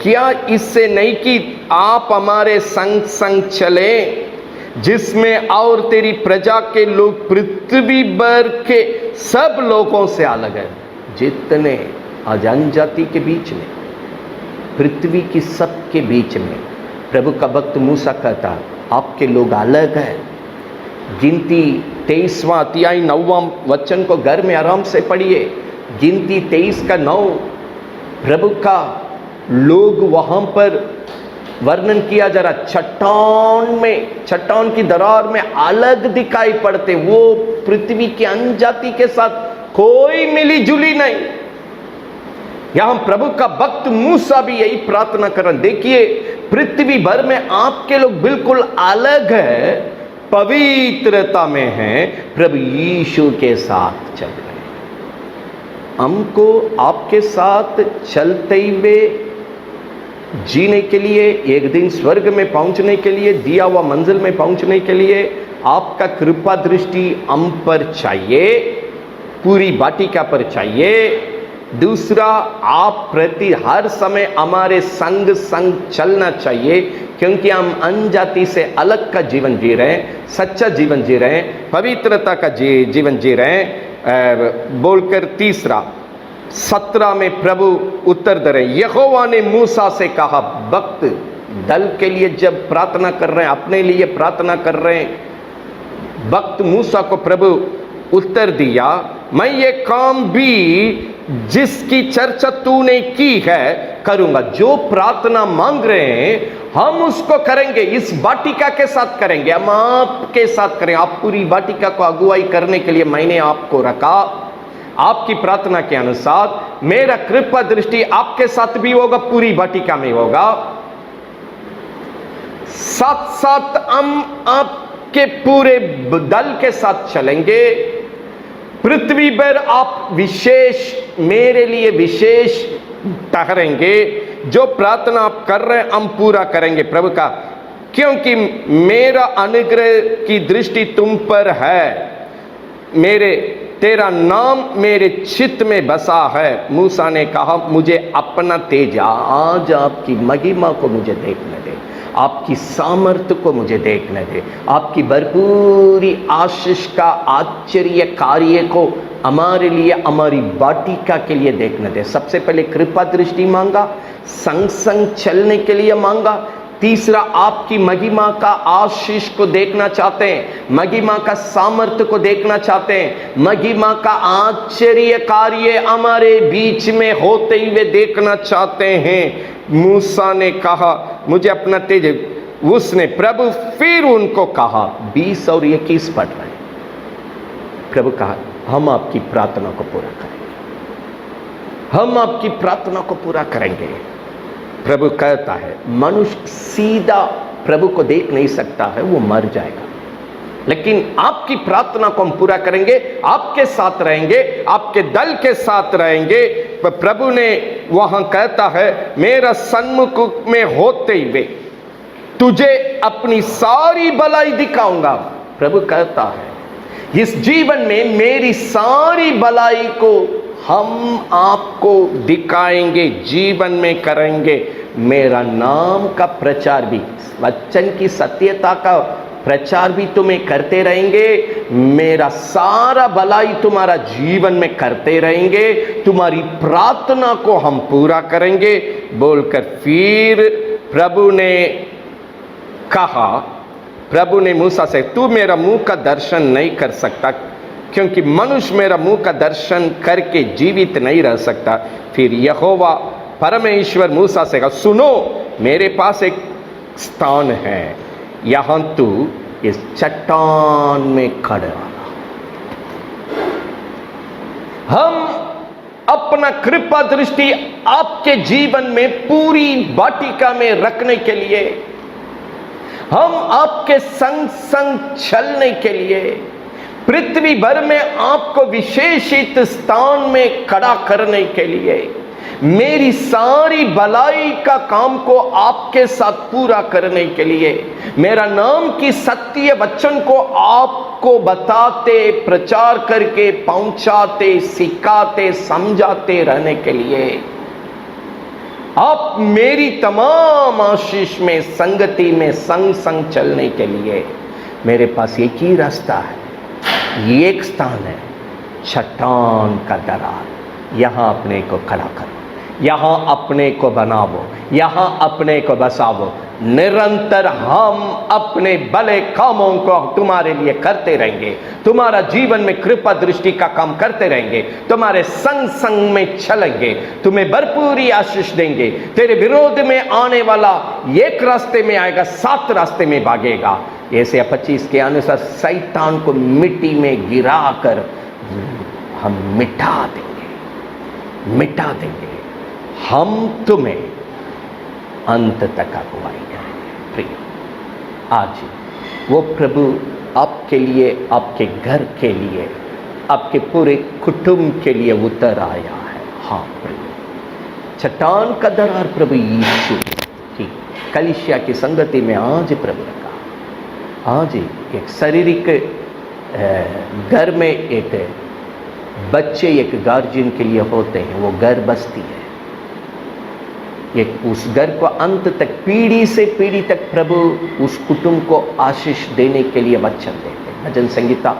Speaker 1: क्या इससे नहीं कि आप हमारे संग संग चले, जिसमें और तेरी प्रजा के लोग पृथ्वी भर के सब लोगों से अलग है। जितने जनजाति के बीच में, पृथ्वी की सब के बीच में प्रभु का भक्त मूसा कहता आपके लोग अलग है। गिनती 23वां अध्याय 9वां वचन को घर में आराम से पढ़िए। गिनती 23 का 9 प्रभु का लोग वहां पर वर्णन किया जा रहा, चट्टान की दरार में अलग दिखाई पड़ते, वो पृथ्वी की अन्य जाति के साथ कोई मिली जुली नहीं। यहां प्रभु का भक्त मूसा भी यही प्रार्थना कर रहे, देखिए पृथ्वी भर में आपके लोग बिल्कुल अलग है, पवित्रता में हैं, प्रभु यीशु के साथ चल रहे हैं। हमको आपके साथ चलते हुए जीने के लिए, एक दिन स्वर्ग में पहुंचने के लिए, दिया हुआ मंजिल में पहुंचने के लिए आपका कृपा दृष्टि हम पर चाहिए, पूरी वाटिका पर चाहिए। दूसरा, आप प्रति हर समय हमारे संग चलना चाहिए, क्योंकि हम अनजाति से अलग का जीवन जी रहे हैं, सच्चा जीवन जी रहे हैं, पवित्रता का जीवन जी रहे हैं। बोलकर तीसरा 17 में प्रभु उत्तर दे रहे, यहोवा ने मूसा से कहा, भक्त दल के लिए जब प्रार्थना कर रहे हैं, अपने लिए प्रार्थना कर रहे हैं, भक्त मूसा को प्रभु उत्तर दिया, मैं ये काम भी जिसकी चर्चा तूने की है करूंगा। जो प्रार्थना मांग रहे हैं हम उसको करेंगे, इस वाटिका के साथ करेंगे, हम आपके साथ करेंगे। आप पूरी वाटिका को अगुवाई करने के लिए मैंने आपको रखा। आपकी प्रार्थना के अनुसार मेरा कृपा दृष्टि आपके साथ भी होगा, पूरी वाटिका में होगा। साथ साथ हम आपके पूरे दल के साथ चलेंगे। पृथ्वी पर आप विशेष, मेरे लिए विशेष ठहरेंगे। जो प्रार्थना आप कर रहे हैं हम पूरा करेंगे प्रभु का, क्योंकि मेरा अनुग्रह की दृष्टि तुम पर है, तेरा नाम मेरे चित्त में बसा है। मूसा ने कहा, मुझे अपना तेज, आज आपकी महिमा को मुझे देखने दे, आपकी सामर्थ्य को मुझे देखने दे, आपकी भरपूरी आशीष का आश्चर्य कार्य को हमारे लिए, हमारी वाटिका के लिए देखने दे। सबसे पहले कृपा दृष्टि मांगा, संग संग चलने के लिए मांगा। तीसरा, आपकी महिमा का आशीष को देखना चाहते हैं, महिमा का सामर्थ्य को देखना चाहते हैं, महिमा का आश्चर्य कार्य हमारे बीच में होते हुए देखना चाहते हैं। मूसा ने कहा, मुझे अपना तेज, उसने प्रभु फिर उनको कहा, 20 और 21 पढ़ रहे हैं, प्रभु कहा, हम आपकी प्रार्थना को पूरा करेंगे, हम आपकी प्रार्थना को पूरा करेंगे। प्रभु कहता है, मनुष्य सीधा प्रभु को देख नहीं सकता है, वो मर जाएगा, लेकिन आपकी प्रार्थना को हम पूरा करेंगे, आपके साथ रहेंगे, आपके दल के साथ रहेंगे। प्रभु ने वहां कहता है, मेरा सन्मुख में होते हुए तुझे अपनी सारी भलाई दिखाऊंगा। प्रभु कहता है, इस जीवन में मेरी सारी भलाई को हम आपको दिखाएंगे, जीवन में करेंगे। मेरा नाम का प्रचार भी, वचन की सत्यता का प्रचार भी तुम्हें करते रहेंगे। मेरा सारा भलाई तुम्हारा जीवन में करते रहेंगे, तुम्हारी प्रार्थना को हम पूरा करेंगे। बोलकर फिर प्रभु ने कहा, प्रभु ने मूसा से, तू मेरा मुंह का दर्शन नहीं कर सकता, क्योंकि मनुष्य मेरा मुंह का दर्शन करके जीवित नहीं रह सकता। फिर यहोवा परमेश्वर मूसा से कहा, सुनो, मेरे पास एक स्थान है, यहां तू इस चट्टान में खड़ा रहा। हम अपना कृपा दृष्टि आपके जीवन में पूरी वाटिका में रखने के लिए, हम आपके संग संग चलने के लिए, पृथ्वी भर में आपको विशेषित स्थान में खड़ा करने के लिए, मेरी सारी भलाई का काम को आपके साथ पूरा करने के लिए, मेरा नाम की सत्य वचन को आपको बताते, प्रचार करके पहुंचाते, सिखाते, समझाते रहने के लिए, आप मेरी तमाम आशीष में, संगति में संग संग चलने के लिए मेरे पास एक ही रास्ता है, ये एक स्थान है, चट्टान का दरार। यहां अपने को खड़ा करो, यहाँ अपने को बनावो, यहाँ अपने को बसावो। निरंतर हम अपने भले कामों को तुम्हारे लिए करते रहेंगे, तुम्हारा जीवन में कृपा दृष्टि का काम करते रहेंगे, तुम्हारे संग संग में चलेंगे, तुम्हें भरपूरी आशीष देंगे। तेरे विरोध में आने वाला एक रास्ते में आएगा, 7 रास्ते में भागेगा। ऐसे 25 के अनुसार शैतान को मिट्टी में गिरा कर हम मिटा देंगे, मिटा देंगे। हम तुम्हें अंत तक अगुवाई करेंगे। प्रिय, आज वो प्रभु आपके लिए, आपके घर के लिए, आपके पूरे कुटुंब के लिए उतर आया है। हाँ प्रिय, चट्टान का दरार प्रभु यीशु की कलीसिया की संगति में आज प्रभु रखा। आज एक शारीरिक घर में एक बच्चे एक गार्जियन के लिए होते हैं, वो घर बसती है। एक उस घर को अंत तक, पीढ़ी से पीढ़ी तक प्रभु उस कुटुंब को आशीष देने के लिए वचन देते हैं। भजन संगीता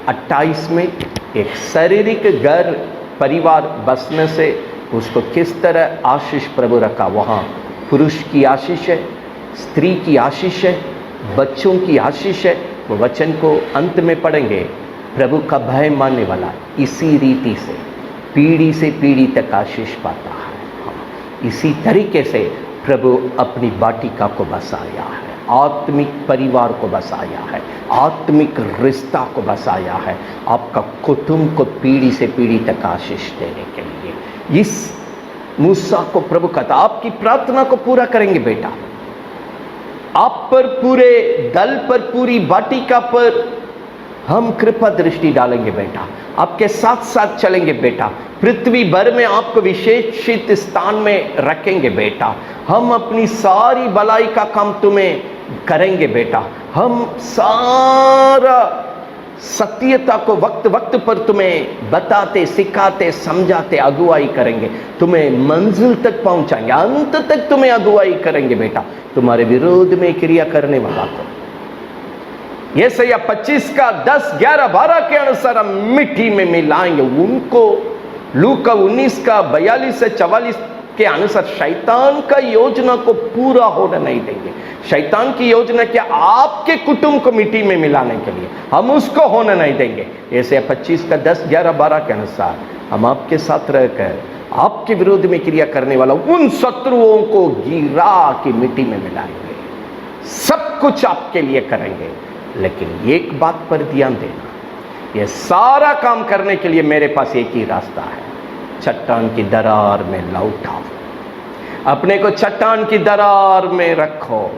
Speaker 1: 28 में एक शारीरिक घर परिवार बसने से उसको किस तरह आशीष प्रभु रखा। वहाँ पुरुष की आशीष है, स्त्री की आशीष है, बच्चों की आशीष है। वो वचन को अंत में पढ़ेंगे। प्रभु का भय मानने वाला इसी रीति से पीढ़ी तक आशीष पाता है। इसी तरीके से प्रभु अपनी वाटिका को बसाया है, आत्मिक परिवार को बसाया है, आत्मिक रिश्ता को बसाया है, आपका कुटुंब को पीढ़ी से पीढ़ी तक आशीष देने के लिए। इस मूसा को प्रभु कहता, आपकी प्रार्थना को पूरा करेंगे बेटा, आप पर, पूरे दल पर, पूरी वाटिका पर हम कृपा दृष्टि डालेंगे बेटा, आपके साथ साथ चलेंगे बेटा, पृथ्वी भर में आपको विशेषित स्थान में रखेंगे बेटा, हम अपनी सारी भलाई का काम तुम्हें करेंगे बेटा, हम सारा सत्यता को वक्त वक्त पर तुम्हें बताते, सिखाते, समझाते अगुवाई करेंगे, तुम्हें मंजिल तक पहुंचाएंगे, अंत तक तुम्हें अगुवाई करेंगे बेटा। तुम्हारे विरोध में क्रिया करने वाला को यशायाह 25 का 10, 11, 12 के अनुसार हम मिट्टी में मिलाएंगे उनको। लूका 19 का 42 से 44 के अनुसार शैतान का योजना को पूरा होने नहीं देंगे। शैतान की योजना क्या? आपके कुटुंब को मिट्टी में मिलाने के लिए, हम उसको होने नहीं देंगे। यशायाह 25 का 10, 11, 12 के अनुसार हम आपके साथ रहकर आपके विरोध में क्रिया करने वाला उन शत्रुओं को गिरा के मिट्टी में मिलाएंगे। सब कुछ आपके लिए करेंगे, लेकिन एक बात पर ध्यान देना, यह सारा काम करने के लिए मेरे पास एक ही रास्ता है, चट्टान की दरार में लौटाओ, अपने को चट्टान की दरार में रखो।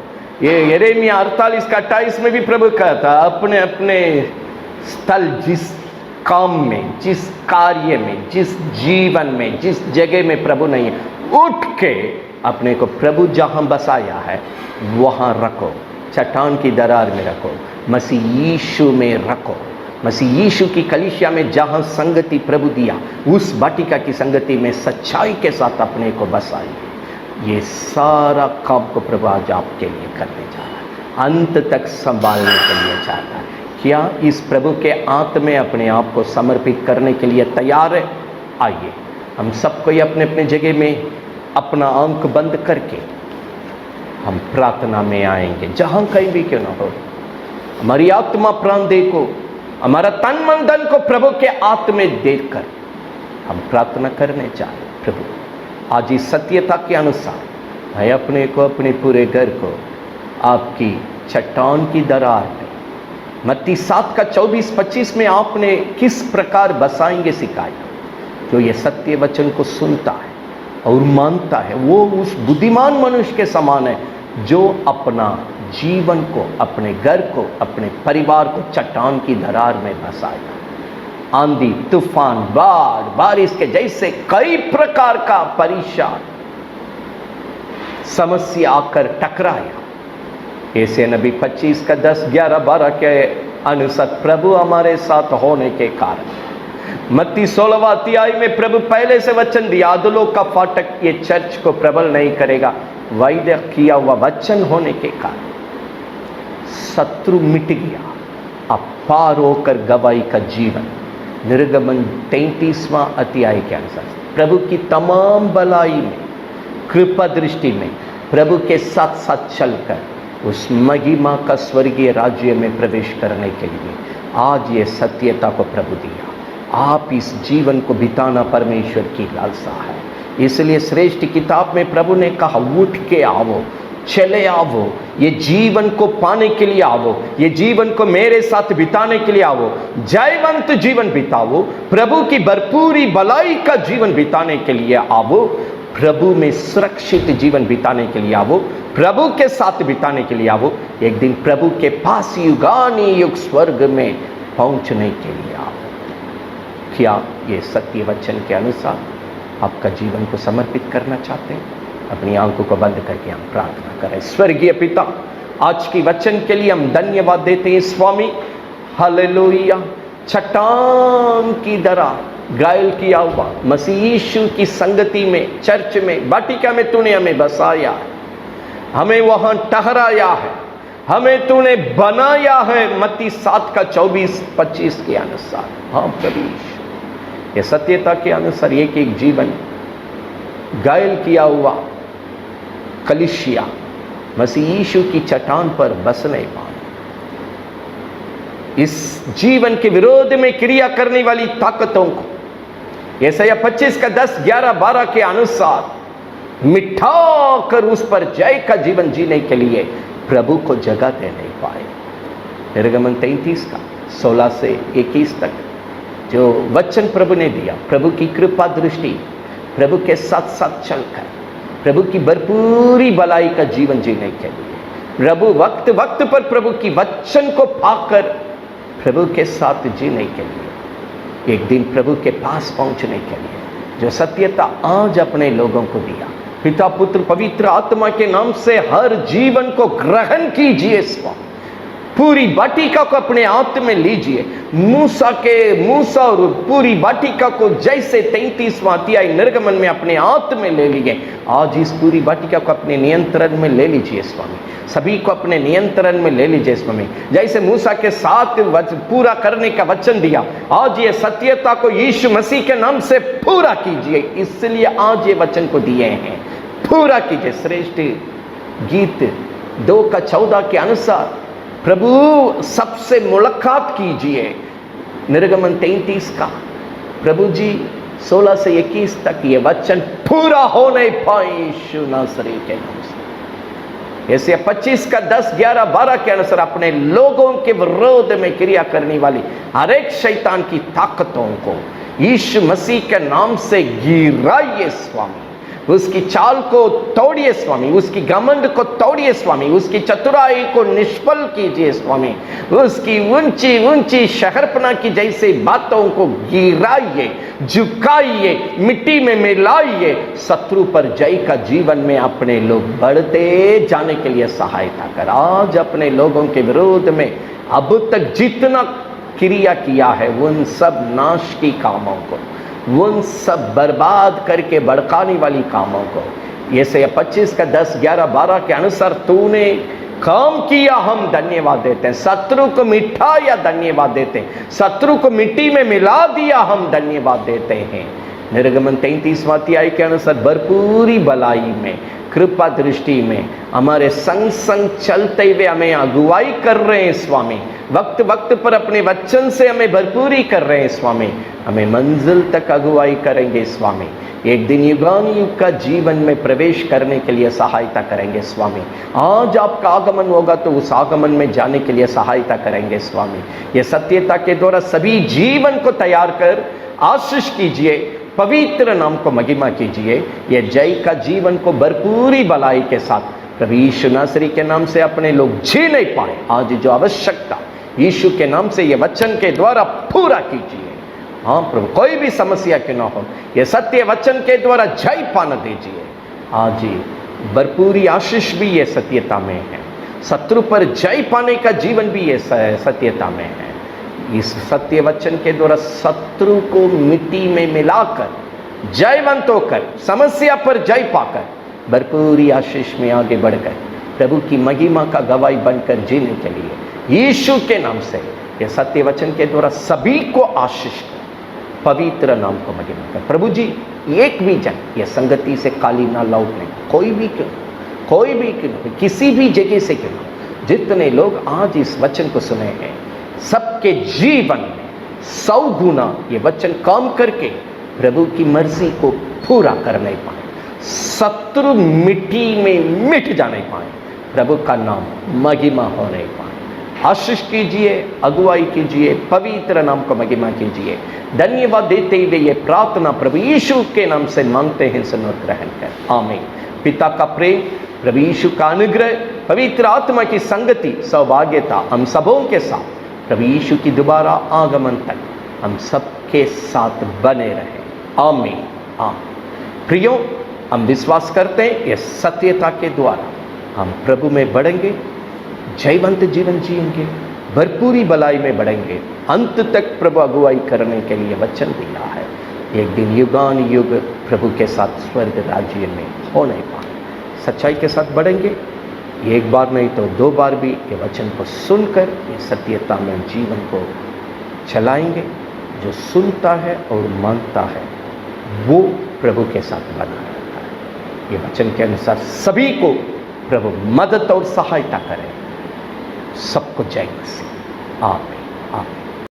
Speaker 1: ये यिर्मयाह 48 का 28 में भी प्रभु कहता, अपने अपने स्थल, जिस काम में, जिस कार्य में, जिस जीवन में, जिस जगह में प्रभु नहीं है, उठ के अपने को प्रभु जहां बसाया है वहां रखो, चट्टान की दरार में रखो, मसीह यीशु में रखो। मसीह यीशु की कलीसिया में जहां संगति प्रभु दिया, उस वाटिका की संगति में सच्चाई के साथ अपने को बसाइए। ये सारा काम को प्रभु आज आपके लिए करने जा रहा है, अंत तक संभालने के लिए चाहता है। क्या इस प्रभु के हाथ में अपने आप को समर्पित करने के लिए तैयार है? आइए हम सबको अपने अपने जगह में अपना आंख बंद करके हम प्रार्थना में आएंगे। जहां कहीं भी क्यों ना हो, हमारी आत्मा प्राण देह को, हमारा तन मन धन को प्रभु के हाथ में देकर हम प्रार्थना करने चाहें। प्रभु आज इस सत्यता के अनुसार मैं अपने को, अपने पूरे घर को आपकी चट्टान की दरार में, मत्ती 7 का 24-25 में आपने किस प्रकार बसाएंगे सिखाया। जो ये सत्य वचन को सुनता है और मानता है, वो उस बुद्धिमान मनुष्य के समान है जो अपना जीवन को, अपने घर को, अपने परिवार को चट्टान की दरार में बसाया। आंधी, तूफान, बाढ़, बारिश के जैसे कई प्रकार का परेशान समस्या आकर टकराया, ऐसे नबी 25 का 10, 11, 12 के अनुसार प्रभु हमारे साथ होने के कारण मत्ती 16वां अध्याय में प्रभु पहले से वचन दिया, अधोलोक का फाटक ये चर्च को प्रबल नहीं करेगा। वायदा किया हुआ वचन होने के कारण शत्रु मिट गया। अब पार होकर गवाही का जीवन, निर्गमन 33वां अध्याय के अनुसार प्रभु की तमाम भलाई में, कृपा दृष्टि में प्रभु के साथ साथ चलकर उस महिमा का स्वर्गीय राज्य में प्रवेश करने के लिए आज ये सत्यता को प्रभु दिया। आप इस जीवन को बिताना परमेश्वर की लालसा है। इसलिए श्रेष्ठ किताब में प्रभु ने कहा, उठ के आओ, चले आओ, ये जीवन को पाने के लिए आओ, ये जीवन को मेरे साथ बिताने के लिए आओ, जयवंत जीवन बिताओ, प्रभु की भरपूरी भलाई का जीवन बिताने के लिए आओ, प्रभु में सुरक्षित जीवन बिताने के लिए आओ, प्रभु के साथ बिताने के लिए आओ, एक दिन प्रभु के पास युगानी युग स्वर्ग में पहुंचने के लिए आओ। क्या ये सत्य वचन के अनुसार आपका जीवन को समर्पित करना चाहते हैं? अपनी आंखों को बंद करके हम प्रार्थना करें। स्वर्गीय पिता, आज की वचन के लिए हम धन्यवाद देते हैं स्वामी। हालेलुया। चट्टान की तरह घायल किया हुआ मसीह यीशु की संगति में, चर्च में, वाटिका में तूने हमें बसाया है, हमें वहां ठहराया है, हमें तूने बनाया है मत्ती 7:24-25 के अनुसार। हाँ प्रभु, ये सत्यता के अनुसार एक एक जीवन घायल किया हुआ कलीसिया मसीह यीशु की चट्टान पर बस नहीं पाए। इस जीवन के विरोध में क्रिया करने वाली ताकतों को यशायाह 25:10-11-12 के अनुसार मिठा कर उस पर जय का जीवन जीने के लिए प्रभु को जगह दे नहीं पाए। निर्गमन 33:16 से 21 तक जो वचन प्रभु ने दिया, प्रभु की कृपा दृष्टि, प्रभु के साथ साथ चलकर प्रभु की भरपूरी भलाई का जीवन जीने के लिए, प्रभु वक्त वक्त पर प्रभु की वचन को पाकर प्रभु के साथ जीने के लिए, एक दिन प्रभु के पास पहुंचने के लिए जो सत्यता आज अपने लोगों को दिया, पिता पुत्र पवित्र आत्मा के नाम से हर जीवन को ग्रहण कीजिए स्वामी। पूरी वाटिका को अपने हाथ में लीजिए। मूसा और पूरी वाटिका को जैसे 33वां अध्याय निर्गमन में अपने हाथ में ले लिए, आज इस पूरी वाटिका को अपने नियंत्रण में ले लीजिए स्वामी। सभी को अपने नियंत्रण में ले लीजिए स्वामी। जैसे मूसा के साथ पूरा करने का वचन दिया, आज ये सत्यता को यीशु मसीह के नाम से पूरा कीजिए। इसलिए आज ये वचन को दिए हैं, पूरा कीजिए। श्रेष्ठ गीत 2:14 के अनुसार प्रभु सबसे मुलाकात कीजिए। निर्गमन 33 का प्रभु जी 16 से 21 तक ये वचन पूरा हो नहीं पाए यीशु नासरी के नाम से। यशायाह 25:10-11-12 के अनुसार अपने लोगों के विरोध में क्रिया करने वाली हर एक शैतान की ताकतों को यीशु मसीह के नाम से गिराइए स्वामी। उसकी चाल को तोड़िए स्वामी, उसकी घमंड को तोड़िए स्वामी, उसकी चतुराई को निष्फल कीजिए स्वामी, उसकी ऊंची ऊंची शहरपना की जैसे बातों को गिराइए, झुकाइए, मिट्टी में मिलाइए। शत्रु पर जय का जीवन में अपने लोग बढ़ते जाने के लिए सहायता कर। आज अपने लोगों के विरोध में अब तक जितना क्रिया किया है उन सब नाश की कामों को, उन सब बर्बाद करके भड़काने वाली कामों को यशायाह 25:10-11-12 के अनुसार तूने काम किया, हम धन्यवाद देते हैं। शत्रु को मिठा या धन्यवाद देते हैं, शत्रु को मिट्टी में मिला दिया, हम धन्यवाद देते हैं। निर्गमन 33वां अध्याय के अनुसार भरपूरी भलाई में, कृपा दृष्टि में हमारे संग संग चलते हुए हमें अगुवाई कर रहे हैं स्वामी। वक्त वक्त पर अपने वचन से हमें भरपूरी कर रहे हैं स्वामी। हमें मंजिल तक अगुवाई करेंगे स्वामी। एक दिन युगानुयुग का जीवन में प्रवेश करने के लिए सहायता करेंगे स्वामी। आज आपका आगमन होगा तो उस आगमन में जाने के लिए सहायता करेंगे स्वामी। ये सत्यता के द्वारा सभी जीवन को तैयार कर आशीष कीजिए, पवित्र नाम को महिमा कीजिए। ये जय का जीवन को भरपूरी भलाई के साथ प्रभु यीशु नासरी के नाम से अपने लोग जी नहीं पाए, आज जो आवश्यकता यीशु के नाम से ये वचन के द्वारा पूरा कीजिए। हाँ प्रभु, कोई भी समस्या क्यों ना हो, ये सत्य वचन के द्वारा जय पाना दीजिए। आज भरपूरी आशीष भी ये सत्यता में है, शत्रु पर जय पाने का जीवन भी ये सत्यता में है। इस सत्य वचन के द्वारा शत्रु को मिट्टी में मिलाकर जयवंत होकर समस्या पर जय पाकर भरपूरी आशीष में आगे बढ़कर प्रभु की महिमा का गवाही बनकर जीने के लिए यीशु के नाम से ये सत्य वचन के द्वारा सभी को आशीष पवित्र नाम को महिमा कर। प्रभु जी, एक भी जन ये संगति से खाली ना लौटने, कोई भी क्यों, किसी भी जगह से क्यों, जितने लोग आज इस वचन को सुने हैं, सबके जीवन में 100 गुना ये वचन काम करके प्रभु की मर्जी को पूरा करने पाए, शत्रु मिट्टी में मिट जाने पाए, प्रभु का नाम महिमा होने पाए। आशीष कीजिए, अगुवाई कीजिए, पवित्र नाम को महिमा कीजिए। धन्यवाद देते हुए ये प्रार्थना प्रभु यीशु के नाम से मांगते हैं, सुनो ग्रहण कर, आमीन। पिता का प्रेम, प्रभु यीशु का अनुग्रह, पवित्र आत्मा की संगति, सौभाग्यता हम सबों के साथ प्रभु यीशु की दोबारा आगमन तक हम सबके साथ बने रहे, आमीन, आमीन। प्रियो, हम विश्वास करते हैं ये सत्यता के द्वारा हम प्रभु में बढ़ेंगे, जयवंत जीवन जिएंगे, भरपूरी भलाई में बढ़ेंगे, अंत तक प्रभु अगुवाई करने के लिए वचन दिया है। एक दिन युगान युग प्रभु के साथ स्वर्ग राज्य में होने पाए, सच्चाई के साथ बढ़ेंगे। एक बार नहीं तो 2 बार भी ये वचन को सुनकर ये सत्यता में जीवन को चलाएंगे। जो सुनता है और मानता है वो प्रभु के साथ बना रहता है। ये वचन के अनुसार सभी को प्रभु मदद और सहायता करें। सबको जय मसीह, आमीन, आमीन।